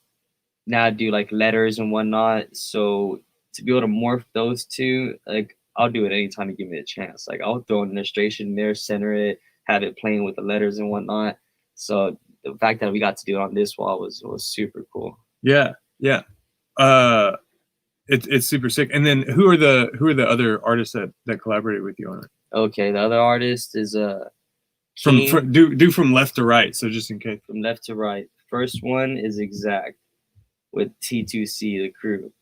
now I do like letters and whatnot. So to be able to morph those two, like I'll do it anytime you give me a chance. Like I'll throw an illustration there, center it, have it playing with the letters and whatnot. So the fact that we got to do it on this wall was super cool. Yeah, yeah. Uh, it's super sick. And then who are the other artists that collaborated with you on it? Okay, the other artist is From do from left to right, so just in case. From left to right. First one is Exact with T2C, the crew.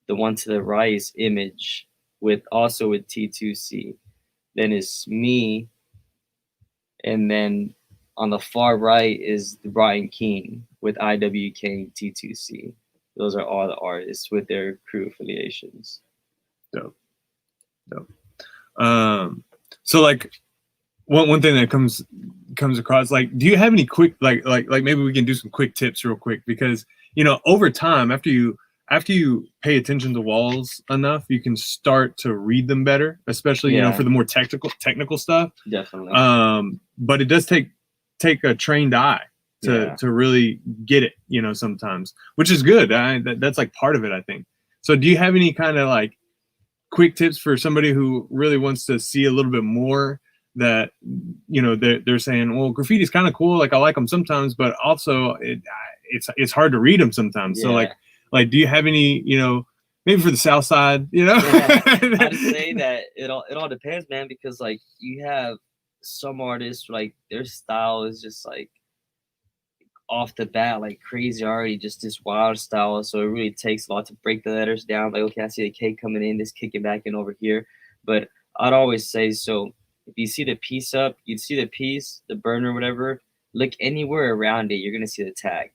The one to the right is Image with T2C. Then is me, and then on the far right is Brian King with IWK and T2C. Those are all the artists with their crew affiliations. Dope. So like one thing that comes across, like, do you have any quick like maybe we can do some quick tips real quick, because you know over time after you pay attention to walls enough, you can start to read them better, especially you know for the more technical stuff. Definitely. But it does take a trained eye to really get it, you know, sometimes, which is good. That's like part of it, I think. So do you have any kind of like quick tips for somebody who really wants to see a little bit more, that you know they're saying, well, graffiti's kind of cool, like I like them sometimes, but also it's hard to read them sometimes. So like do you have any, you know, maybe for the South Side, you know? I'd say that it all depends, man, because like you have some artists like their style is just like off the bat like crazy already, just this wild style. So it really takes a lot to break the letters down. Like, okay, I see the K coming in, this kicking back in over here. But I'd always say, so if you see the piece up, you'd see the piece, the burner, whatever, look anywhere around it, you're gonna see the tag.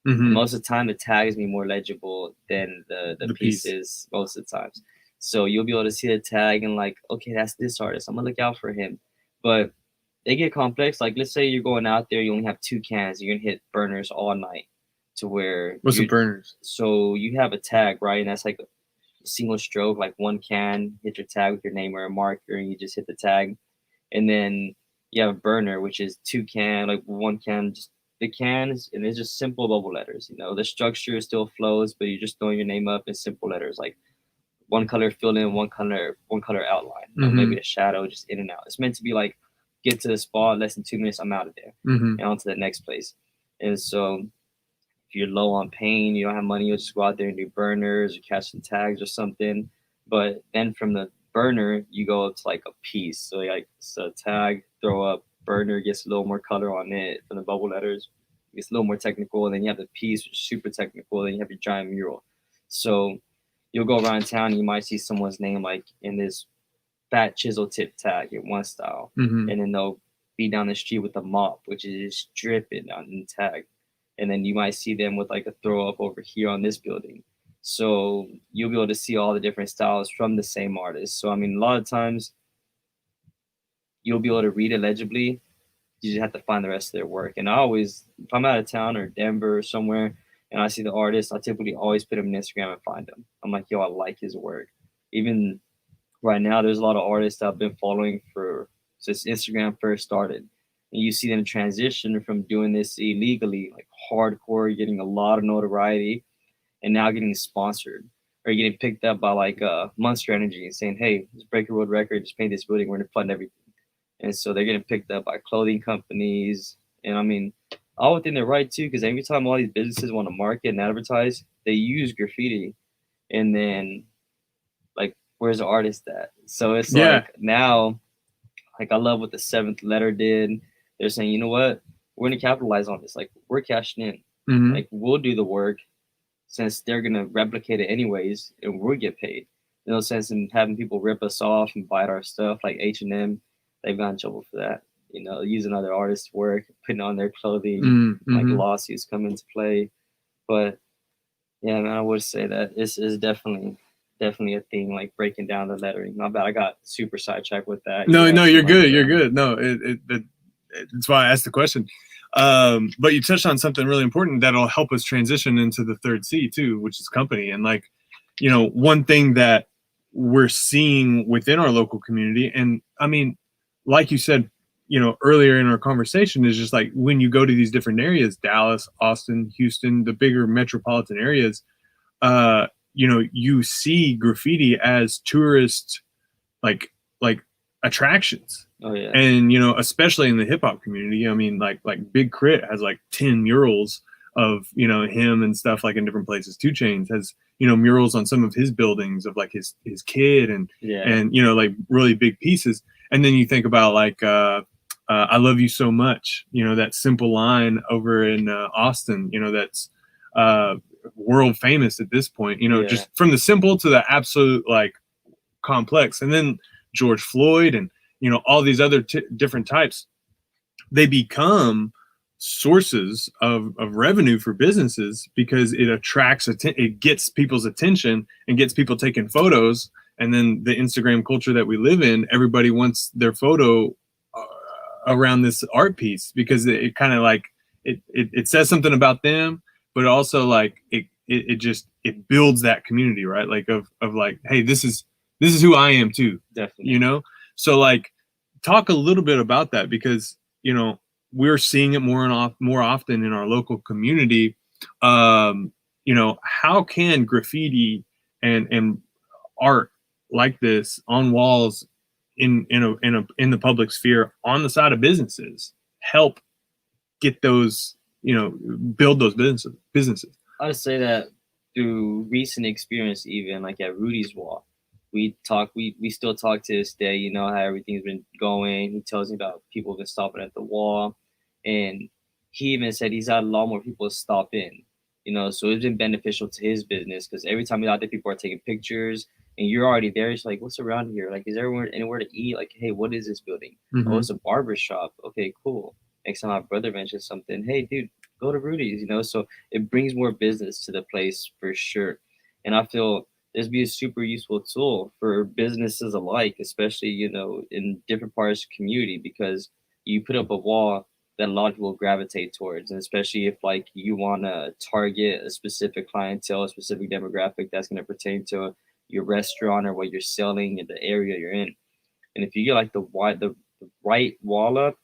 Mm-hmm. Most of the time the tag is more legible than the piece is most of the times. So you'll be able to see the tag and like, okay, that's this artist, I'm gonna look out for him. But they get complex. Like, let's say you're going out there, you only have 2 cans, you're gonna hit burners all night. To where what's the burners? So you have a tag, right? And that's like a single stroke, like 1 can, hit your tag with your name or a marker, and you just hit the tag. And then you have a burner, which is 2 can, like 1 can, just the cans, and it's just simple bubble letters. You know, the structure still flows, but you're just throwing your name up in simple letters, like one color filled in, one color outline. You know, maybe a shadow just in and out. It's meant to be like, get to the spot, less than 2 minutes, I'm out of there, and on to the next place. And so if you're low on paint, you don't have money, you'll just go out there and do burners or catch some tags or something. But then from the burner, you go up to like a piece. So like, so tag, throw up, burner, gets a little more color on it from the bubble letters, gets a little more technical. And then you have the piece, which is super technical. Then you have your giant mural. So you'll go around town and you might see someone's name like in this fat chisel tip tag in one style, and then they'll be down the street with a mop, which is just dripping on the tag, and then you might see them with like a throw up over here on this building. So you'll be able to see all the different styles from the same artist. So I mean, a lot of times you'll be able to read it legibly. You just have to find the rest of their work. And I always, if I'm out of town or Denver or somewhere and I see the artist, I typically always put him on Instagram and find him. I'm like, yo, I like his work. Even right now, there's a lot of artists that I've been following since Instagram first started. And you see them transition from doing this illegally, like hardcore, getting a lot of notoriety, and now getting sponsored or getting picked up by like Monster Energy and saying, hey, this Breaker Road record, just paint this building, we're going to fund everything. And so they're getting picked up by clothing companies. And I mean, all within their right too, because every time all these businesses want to market and advertise, they use graffiti. And then like, where's the artist at? So it's like now, like I love what the Seventh Letter did. They're saying, you know what, we're gonna capitalize on this. Like we're cashing in. Like we'll do the work since they're gonna replicate it anyways, and we'll get paid. No sense in having people rip us off and bite our stuff like H&M. They've got in trouble for that. You know, using other artists' work, putting on their clothing, like lawsuits come into play. But yeah, man, I would say that this is definitely definitely a thing, like breaking down the lettering. My bad, I got super sidetracked with that. No, You no, asked you're me, good. like, You're good. No, that's why I asked the question. But you touched on something really important that'll help us transition into the third C too, which is company. And like, one thing that we're seeing within our local community, and I mean, like you said, earlier in our conversation, is just like when you go to these different areas, Dallas, Austin, Houston, the bigger metropolitan areas, you see graffiti as tourist like attractions. oh yeah, And especially in the hip hop community, I mean, like Big Crit has like 10 murals of him and stuff, like in different places. 2 Chainz has murals on some of his buildings of like his kid, and yeah, and like really big pieces. And then you think about like I love you so much, that simple line over in Austin, that's world famous at this point, yeah, just from the simple to the absolute like complex. And then George Floyd and all these other different types, they become sources of revenue for businesses because it attracts it gets people's attention and gets people taking photos. And then the Instagram culture that we live in, everybody wants their photo around this art piece because it kind of like it says something about them, but also like it builds that community, right? Like of like, hey, this is who I am too. definitely. So like talk a little bit about that, because we're seeing it more often in our local community. How can graffiti and art like this on walls in the public sphere on the side of businesses help get those, build those businesses? I'd say that through recent experience, even like at Rudy's wall, we still talk to this day. You know how everything's been going. He tells me about people been stopping at the wall, and he even said he's had a lot more people stop in. So it's been beneficial to his business because every time he's out there, people are taking pictures, and you're already there. It's like, what's around here? Like, is there anywhere to eat? Like, hey, what is this building? Mm-hmm. Oh, it's a barber shop. Okay, cool. Next time my brother mentions something, hey, dude, go to Rudy's. So it brings more business to the place for sure. And I feel this be a super useful tool for businesses alike, especially, in different parts of the community, because you put up a wall that a lot of people gravitate towards. And especially if like you want to target a specific clientele, a specific demographic that's going to pertain to your restaurant or what you're selling in the area you're in. And if you get like the right wall up,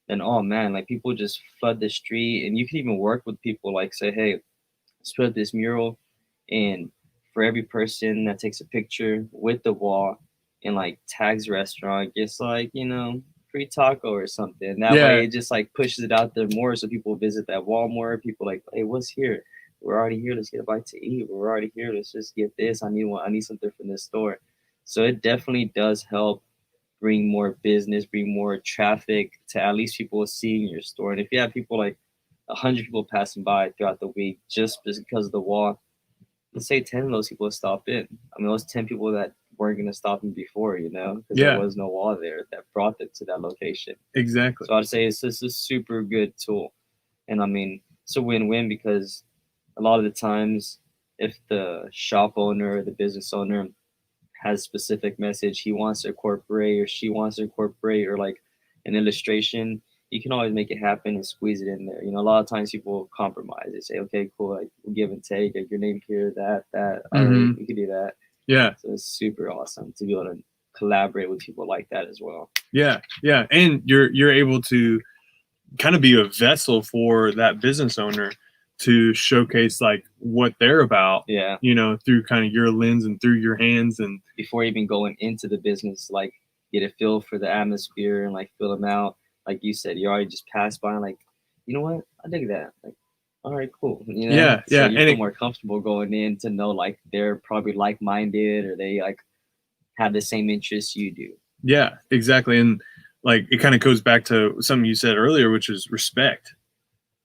then oh man, like people just flood the street. And you can even work with people, like say, hey, let's put up this mural, and for every person that takes a picture with the wall and like tags restaurant gets like, free taco or something. That way it just like pushes it out there more, so people visit that wall more. People like, hey, what's here? We're already here. Let's get a bite to eat. We're already here. Let's just get this. I need something from this store. So it definitely does help bring more business, bring more traffic to at least people seeing your store. And if you have people like 100 people passing by throughout the week just because of the wall, let's say 10 of those people stop in. I mean, those 10 people that weren't going to stop in before, because there was no wall there that brought them to that location. Exactly. So I'd say it's just a super good tool. And I mean, it's a win-win because a lot of the times if the shop owner or the business owner has a specific message he wants to incorporate or she wants to incorporate, or like an illustration, you can always make it happen and squeeze it in there. A lot of times people compromise. They say, okay, cool, like we'll give and take, like your name here, that, all right, we can do that. Yeah. So it's super awesome to be able to collaborate with people like that as well. Yeah. And you're able to kind of be a vessel for that business owner to showcase like what they're about, through kind of your lens and through your hands. And before even going into the business, like get a feel for the atmosphere and like fill them out. Like you said, you already just passed by and like, you know what? I dig that. Like, all right, cool. So you feel more comfortable going in to know like they're probably like-minded or they like have the same interests you do. Yeah, exactly. And like it kind of goes back to something you said earlier, which is respect.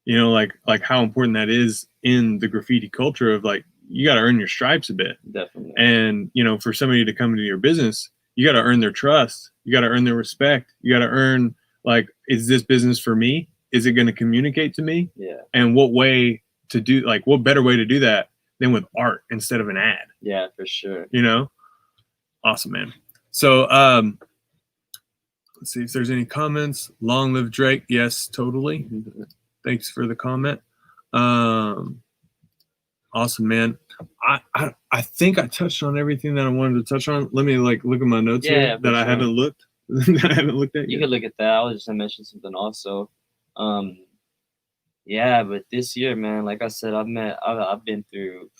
Like how important that is in the graffiti culture of like, you got to earn your stripes a bit. Definitely. And, for somebody to come into your business, you got to earn their trust. You got to earn their respect. You got to earn like, is this business for me? Is it going to communicate to me? Yeah. And what way to do, like, what better way to do that than with art instead of an ad. Yeah, for sure. You know, awesome, man. So let's see if there's any comments. Long live Drake. Yes, totally. Thanks for the comment. Awesome, man. I think I touched on everything that I wanted to touch on. Let me like look at my notes here that I haven't looked that I haven't looked at yet. You could look at that. I was just gonna mention something also. Yeah, but this year, man, like I said, I've been through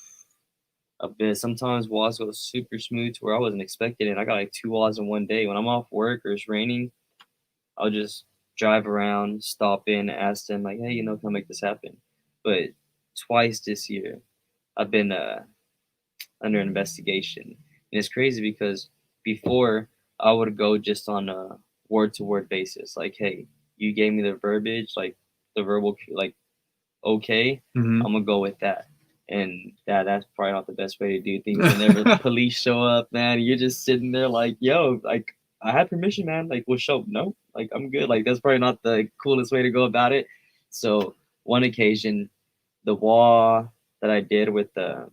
a bit. Sometimes walks go super smooth to where I wasn't expecting it. I got like 2 walks in one day. When I'm off work or it's raining, I'll just drive around, stop in, ask them like, hey, can I make this happen? But twice this year, I've been under investigation. And it's crazy because before I would go just on a word to word basis. Like, hey, you gave me the verbiage, like the verbal, like, okay, I'm gonna go with that. And that's probably not the best way to do things. Whenever the police show up, man, you're just sitting there like, yo, like, I had permission, man. Like, we'll show. No, like, I'm good. Like, that's probably not the coolest way to go about it. So one occasion, the wall that I did with there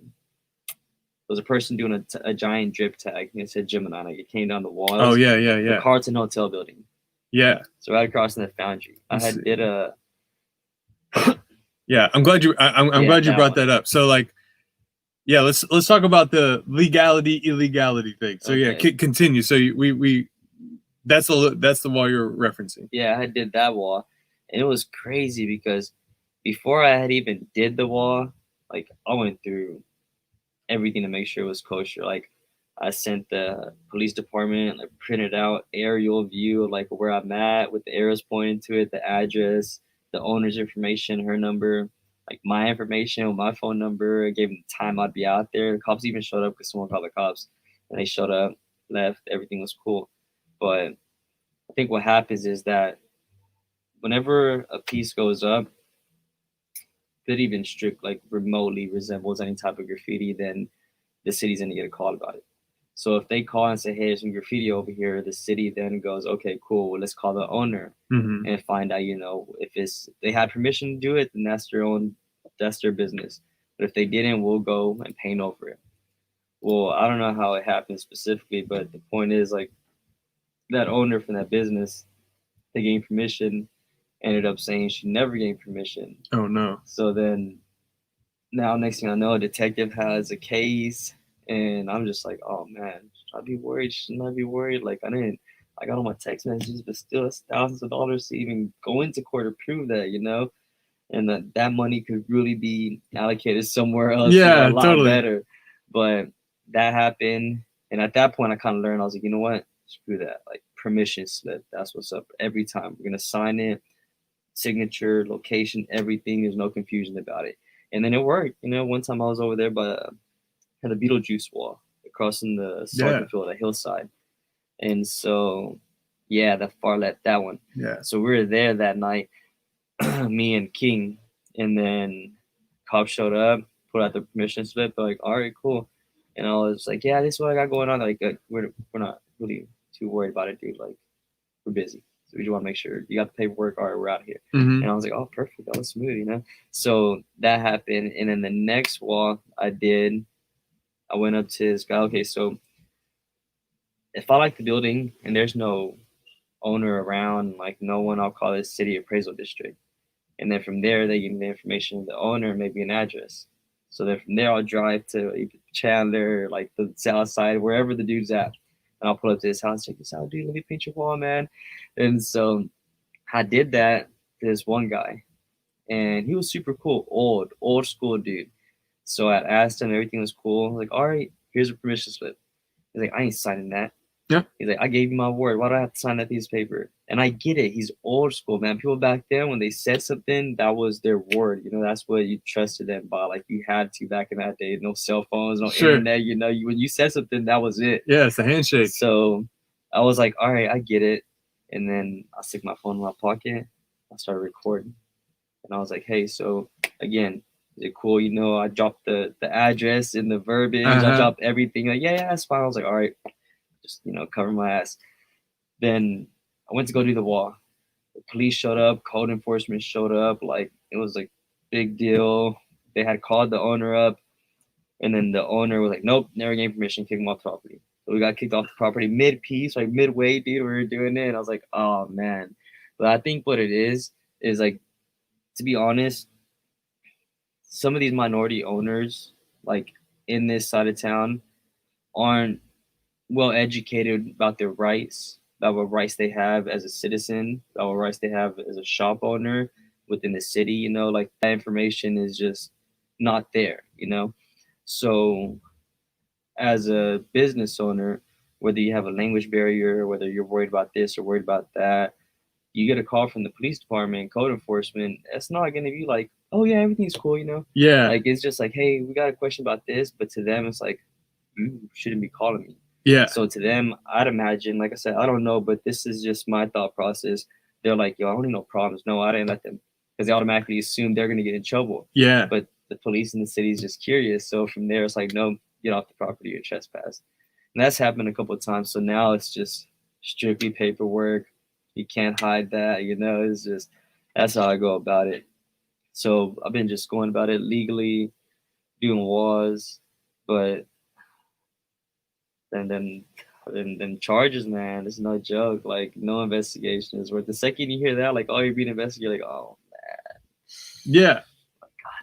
was a person doing a giant drip tag, and it said Gemini. Like, it came down the wall. Oh yeah. The Carlton Hotel building. Yeah. So right across in the Foundry, I had did a. Yeah, I'm glad you. I'm glad you brought that up. So like, yeah, let's talk about the legality illegality thing. So okay. Yeah, continue. So we that's the wall you're referencing. Yeah, I did that wall, and it was crazy because before I had even did the wall, like I went through everything to make sure it was kosher. Like I sent the police department, like printed out aerial view of like where I'm at with the arrows pointing to it, the address, the owner's information, her number, like my information with my phone number. I gave them the time I'd be out there. The cops even showed up because someone called the cops, and they showed up, left, everything was cool. But I think what happens is that whenever a piece goes up that even strict, like remotely resembles any type of graffiti, then the city's gonna get a call about it. So if they call and say, hey, there's some graffiti over here, the city then goes, okay, cool, well, let's call the owner and find out, if they had permission to do it, then that's their business. But if they didn't, we'll go and paint over it. Well, I don't know how it happened specifically, but the point is, like, that owner from that business, they gained permission, ended up saying she never gained permission. Oh no. So then now next thing I know, a detective has a case, and I'm just like, oh man, should I be worried? Shouldn't I be worried? Like I got all my text messages, but still it's thousands of dollars to even go into court to prove that, and that money could really be allocated somewhere else. Yeah, a lot totally. better. But that happened, and at that point I kind of learned, I was like, you know what? Screw that. Like permission slip. That's what's up. Every time we're gonna sign it, signature, location, everything. There's no confusion about it. And then it worked. One time I was over there by had a Beetlejuice wall across in the soccer field at Hillside. And so, yeah, the far left, that one. Yeah. So we were there that night, me and King, and then cops showed up, put out the permission slip. They're like, all right, cool. And I was like, yeah, this is what I got going on. Like, we're not really too worried about it, dude. Like, we're busy. So we just want to make sure you got the paperwork. All right, we're out here. And I was like, oh, perfect. That was smooth, So that happened. And then the next wall I went up to this guy. Okay, so if I like the building and there's no owner around, like no one, I'll call it city appraisal district. And then from there, they give me the information of the owner, maybe an address. So then from there, I'll drive to Chandler, like the south side, wherever the dude's at. And I'll pull up to his house, check this out, dude, let me paint your wall, man. And so I did that to this one guy. And he was super cool, old school dude. So I asked him, everything was cool. I was like, all right, here's a permission slip. He's like, I ain't signing that. Yeah. He's like, I gave you my word. Why do I have to sign that piece of paper? And I get it. He's old school, man. People back then, when they said something, that was their word. That's what you trusted them by. Like you had to back in that day. No cell phones, no internet. When you said something, that was it. Yeah, it's a handshake. So I was like, all right, I get it. And then I stick my phone in my pocket. I started recording. And I was like, hey, so again, is it cool? I dropped the address and the verbiage. I dropped everything. Like, yeah, that's fine. I was like, all right, just, cover my ass. Then I went to go do the wall. The police showed up. Code enforcement showed up. Like, it was like big deal. They had called the owner up. And then the owner was like, nope, never gave permission, kick him off the property. So we got kicked off the property mid-piece, like midway, dude. We were doing it. And I was like, oh, man. But I think what it is like, to be honest, some of these minority owners, like in this side of town, aren't well educated about their rights, about what rights they have as a citizen, about what rights they have as a shop owner within the city. Like that information is just not there. So as a business owner, whether you have a language barrier, whether you're worried about this or worried about that, you get a call from the police department, code enforcement. It's not going to be like, oh yeah, everything's cool. Yeah. Like it's just like, hey, we got a question about this, but to them, it's like, you shouldn't be calling me. Yeah. So to them, I'd imagine, like I said, I don't know, but this is just my thought process. They're like, yo, I don't need no problems. No, I didn't let them, because they automatically assume they're going to get in trouble. Yeah. But the police in the city is just curious. So from there, it's like, no, get off the property, you're trespass. And that's happened a couple of times. So now it's just strictly paperwork. You can't hide that, it's just, that's how I go about it. So I've been just going about it legally, doing laws, but then charges, man, it's no joke. Like no investigation is worth. The second you hear that, like, oh, you're being investigated, like, oh man, yeah,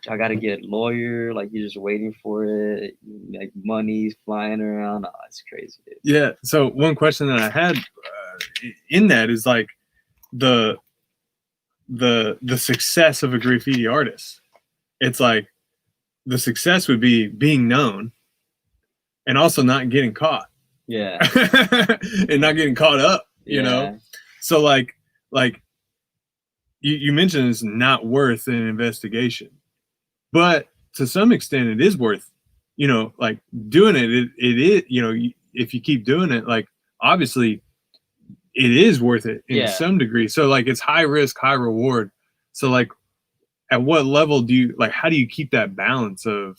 I gotta get a lawyer. Like you're just waiting for it. Like money's flying around. Oh, it's crazy, dude. Yeah. So one question that I had in that is like the success of a graffiti artist. It's like the success would be being known and also not getting caught. Yeah. And not getting caught up, you know? So like you mentioned it's not worth an investigation, but to some extent it is worth, like doing it. It is, if you keep doing it, like obviously it is worth it in some degree. So like it's high risk, high reward. So like at what level do you, like, how do you keep that balance of,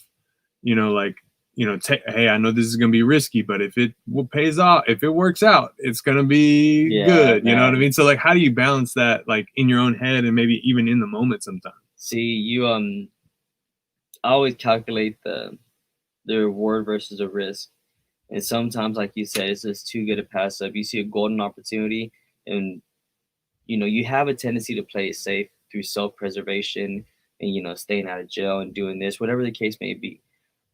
hey, I know this is going to be risky, but if it pays off, if it works out, it's going to be good. You know what I mean? So like, how do you balance that, like in your own head and maybe even in the moment sometimes? See, I always calculate the reward versus the risk. And sometimes, like you said, it's just too good to pass up. You see a golden opportunity and, you have a tendency to play it safe through self-preservation and, staying out of jail and doing this, whatever the case may be.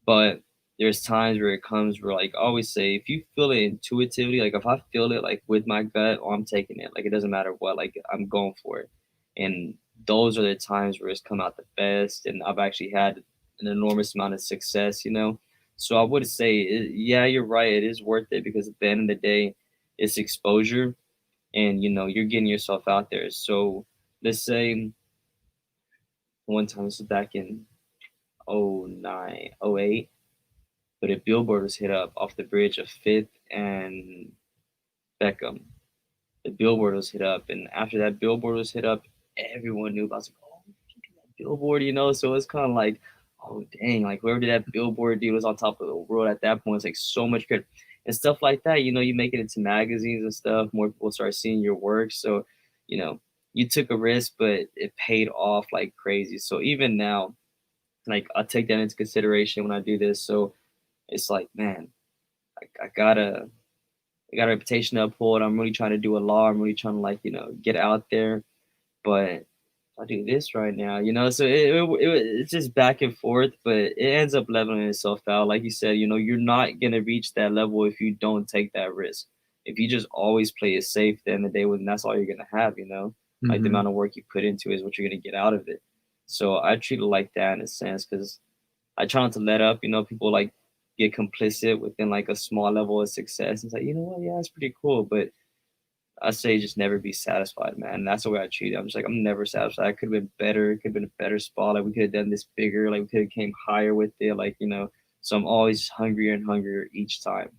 But there's times where it comes where, like I always say, if you feel it intuitively, like if I feel it like with my gut, oh, I'm taking it. Like it doesn't matter what, like I'm going for it. And those are the times where it's come out the best. And I've actually had an enormous amount of success, So I would say, yeah, you're right. It is worth it because at the end of the day, it's exposure and, you're getting yourself out there. So let's say one time, this was back in 09, 08, but a billboard was hit up off the bridge of 5th and Beckham. The billboard was hit up, and after that billboard was hit up, everyone knew about it. I was like, oh, that billboard, So it's kind of like, oh, dang, like whoever did that billboard deal was on top of the world at that point. It's like so much credit and stuff like that. You make it into magazines and stuff. More people start seeing your work. So, you took a risk, but it paid off like crazy. So even now, like I take that into consideration when I do this. So it's like, man, I got a reputation to uphold. I'm really trying to do a law. I'm really trying to get out there. But I do this right now, so it's just back and forth, but it ends up leveling itself out. Like you said, you're not going to reach that level if you don't take that risk. If you just always play it safe, at the end of the day, when that's all you're going to have, like the amount of work you put into it is what you're going to get out of it. So I treat it like that in a sense, because I try not to let up, people like get complicit within like a small level of success. It's like, you know what? Yeah, it's pretty cool. But I say just never be satisfied, man. And that's the way I treat it. I'm just like, I'm never satisfied. I could have been better. It could have been a better spot. Like we could have done this bigger. Like we could have came higher with it. Like, so I'm always hungrier and hungrier each time.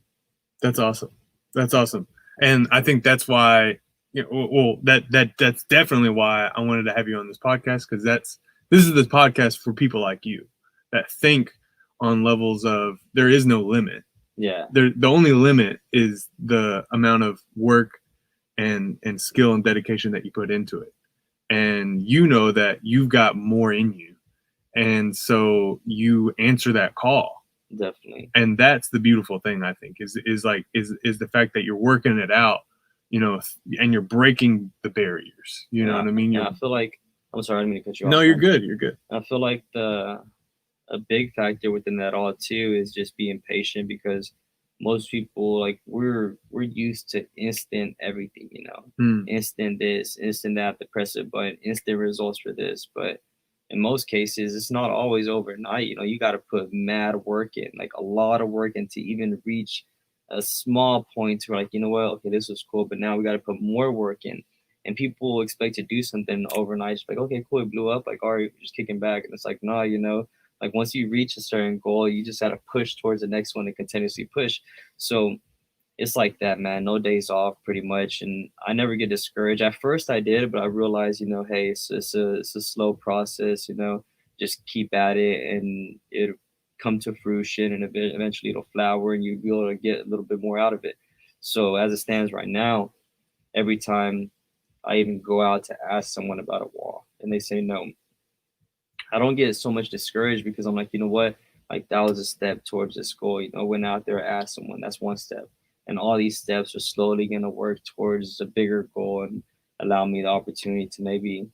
That's awesome. That's awesome. And I think that's why, that's definitely why I wanted to have you on this podcast, because this is the podcast for people like you that think on levels of there is no limit. Yeah. The only limit is the amount of work and skill and dedication that you put into it. And that you've got more in you. And so you answer that call Definitely. And that's the beautiful thing, I think, is the fact that you're working it out, and you're breaking the barriers. You know what I mean? I feel like, I'm sorry, I didn't mean to cut you off. No, you're good. You're good. I feel like a big factor within that all too is just being patient, because most people, like, we're used to instant everything, instant this, instant that, the press a button, instant results for this. But in most cases, it's not always overnight. You got to put mad work in, like a lot of work in, to even reach a small point to, like, you know what, okay, this was cool, but now we got to put more work in. And people expect to do something overnight, just like, okay, cool, it blew up, like, all right, just kicking back. And it's like, no, like, once you reach a certain goal, you just got to push towards the next one and continuously push. So it's like that, man. No days off, pretty much. And I never get discouraged. At first I did, but I realized, hey, it's a slow process, just keep at it and it'll come to fruition, and eventually it'll flower and you'll be able to get a little bit more out of it. So as it stands right now, every time I even go out to ask someone about a wall and they say no, I don't get so much discouraged, because I'm like, you know what? Like, that was a step towards this goal. Went out there, asked someone, that's one step. And all these steps are slowly going to work towards a bigger goal and allow me the opportunity to maybe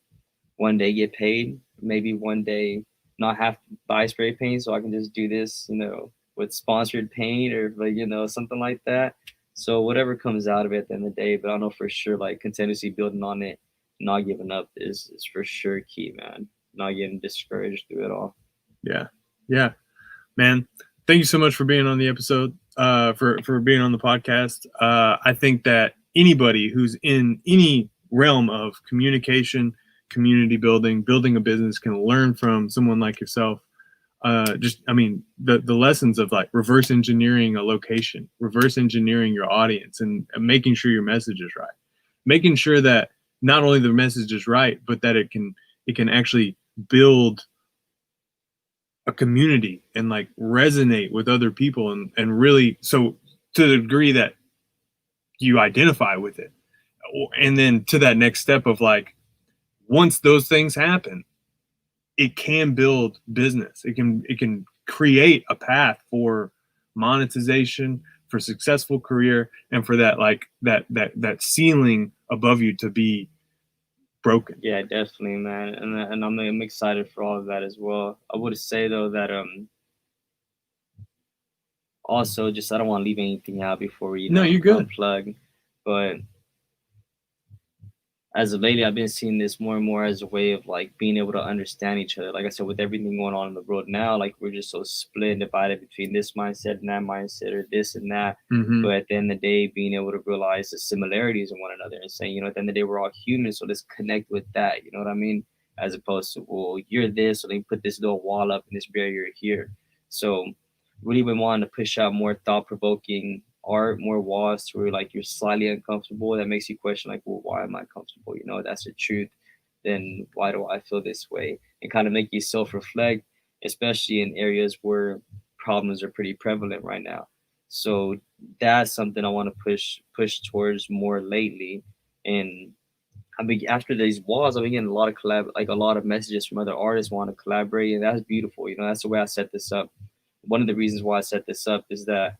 one day get paid, maybe one day not have to buy spray paint, so I can just do this, with sponsored paint, or like, something like that. So whatever comes out of it at the end of the day, but I know for sure, like, continuously building on it, not giving up is for sure key, man. Not getting discouraged through it all. Yeah, man. Thank you so much for being on the episode, for being on the podcast. I think that anybody who's in any realm of communication, community building a business, can learn from someone like yourself. The lessons of, like, reverse engineering a location, reverse engineering your audience, and making sure your message is right, making sure that not only the message is right, but that it can actually build a community and, like, resonate with other people, and really, so to the degree that you identify with it. And then to that next step of, like, once those things happen, it can build business. It can create a path for monetization, for successful career, and for that, like, that ceiling above you to be broken. Yeah, definitely, man. And I'm excited for all of that as well. I would say though that also, just, I don't want to leave anything out before we you're good. Unplug, but as of lately, I've been seeing this more and more as a way of, like, being able to understand each other. Like I said, with everything going on in the world now, like, we're just so split and divided between this mindset and that mindset, or this and that. Mm-hmm. But at the end of the day, being able to realize the similarities in one another and saying, at the end of the day, we're all humans, so let's connect with that. You know what I mean? As opposed to, well, you're this, so they put this little wall up and this barrier here. So really been wanting to push out more thought-provoking art, more walls to where, like, you're slightly uncomfortable. That makes you question, like, well, why am I comfortable? That's the truth. Then why do I feel this way? And kind of make you self-reflect, especially in areas where problems are pretty prevalent right now. So that's something I want to push towards more lately. And after these walls, I've been getting a lot of messages from other artists want to collaborate, and that's beautiful. That's the way I set this up. One of the reasons why I set this up is that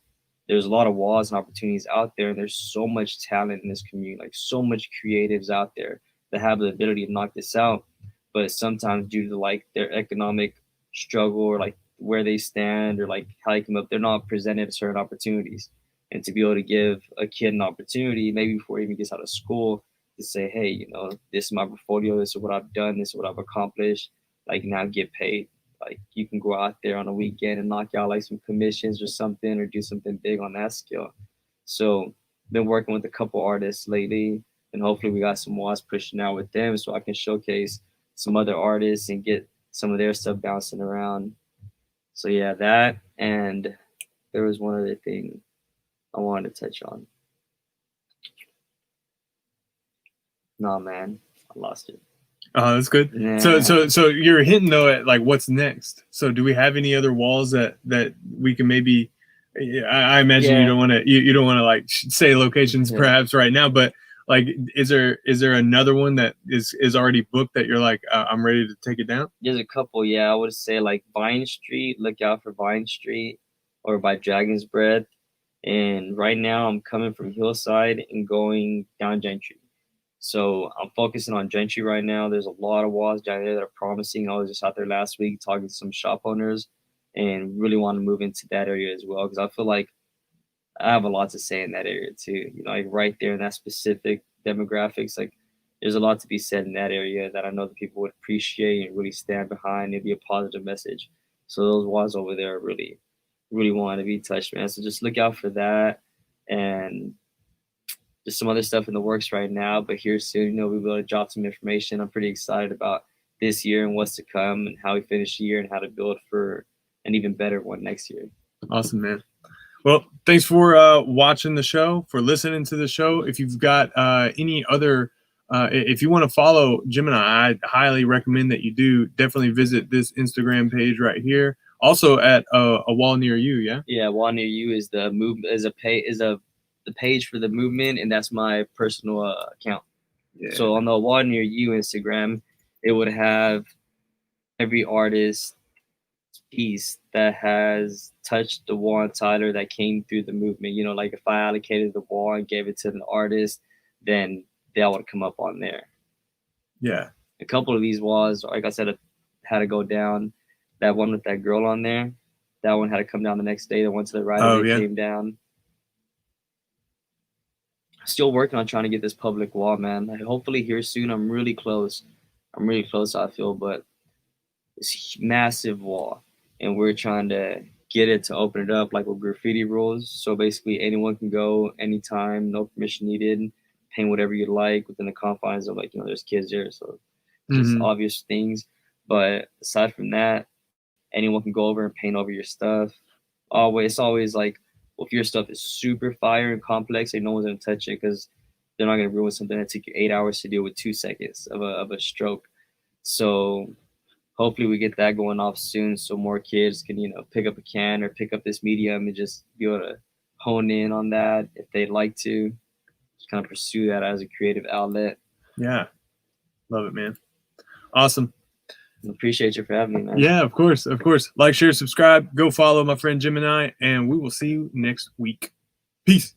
there's a lot of walls and opportunities out there, and there's so much talent in this community, like, so much creatives out there that have the ability to knock this out. But sometimes, due to, like, their economic struggle, or, like, where they stand, or, like, how they come up, they're not presented certain opportunities. And to be able to give a kid an opportunity, maybe before he even gets out of school, to say, hey, this is my portfolio, this is what I've done, this is what I've accomplished, like, now get paid. Like, you can go out there on a weekend and knock out, like, some commissions or something, or do something big on that scale. So been working with a couple artists lately, and hopefully we got some walls pushing out with them, so I can showcase some other artists and get some of their stuff bouncing around. So yeah, that, and there was one other thing I wanted to touch on. Nah, man, I lost it. Oh, that's good. Yeah. So you're hinting though at, like, what's next. So do we have any other walls that we can maybe? I imagine you don't want to like say locations perhaps right now, but, like, is there another one that is already booked that you're like, I'm ready to take it down? There's a couple, yeah. I would say, like, Vine Street. Look out for Vine Street. or by Dragon's Breath. And right now I'm coming from Hillside and going down Gentry. So I'm focusing on Gentry right now. There's a lot of walls down there that are promising. I was just out there last week talking to some shop owners and really want to move into that area as well, because I feel like I have a lot to say in that area too. You know, like right there in that specific demographics, like there's a lot to be said in that area that I know that people would appreciate and really stand behind. It'd be a positive message. So those walls over there really, really want to be touched, man. So just look out for that, and just some other stuff in the works right now. But here soon, you know, we'll be able to drop some information. I'm pretty excited about this year and what's to come and how we finish the year and how to build for an even better one next year. Awesome, man. Well, thanks for watching the show, for listening to the show. If you've got any other, if you want to follow Gemini, I highly recommend that you do. Definitely visit this Instagram page right here. Also at a wall near you, yeah. Yeah, wall near you is the the page for the movement, and that's my personal account. Yeah. So on the wall near you Instagram, it would have every artist piece that has touched the wall Tyler that came through the movement. You know, like if I allocated the wall and gave it to an artist, then that would come up on there. Yeah. A couple of these walls, like I said, had to go down. That one with that girl on there, that one had to come down the next day. The one to the right came down. Still working on trying to get this public wall, man. Hopefully here soon. I'm really close. I feel, but it's massive wall, and we're trying to get it to open it up like with graffiti rules. So basically anyone can go anytime, no permission needed, paint whatever you like within the confines of, like, you know, there's kids there, so just obvious things. But aside from that, anyone can go over and paint over your stuff. It's always like, well, if your stuff is super fire and complex, no one's gonna touch it because they're not gonna ruin something that took you 8 hours to deal with 2 seconds of a stroke. So hopefully we get that going off soon, so more kids can, you know, pick up a can or pick up this medium and just be able to hone in on that if they'd like to. Just kind of pursue that as a creative outlet. Yeah, love it, man. Awesome. Appreciate you for having me, man. Yeah, of course. Like, share, subscribe. Go follow my friend Gemini, and we will see you next week. Peace.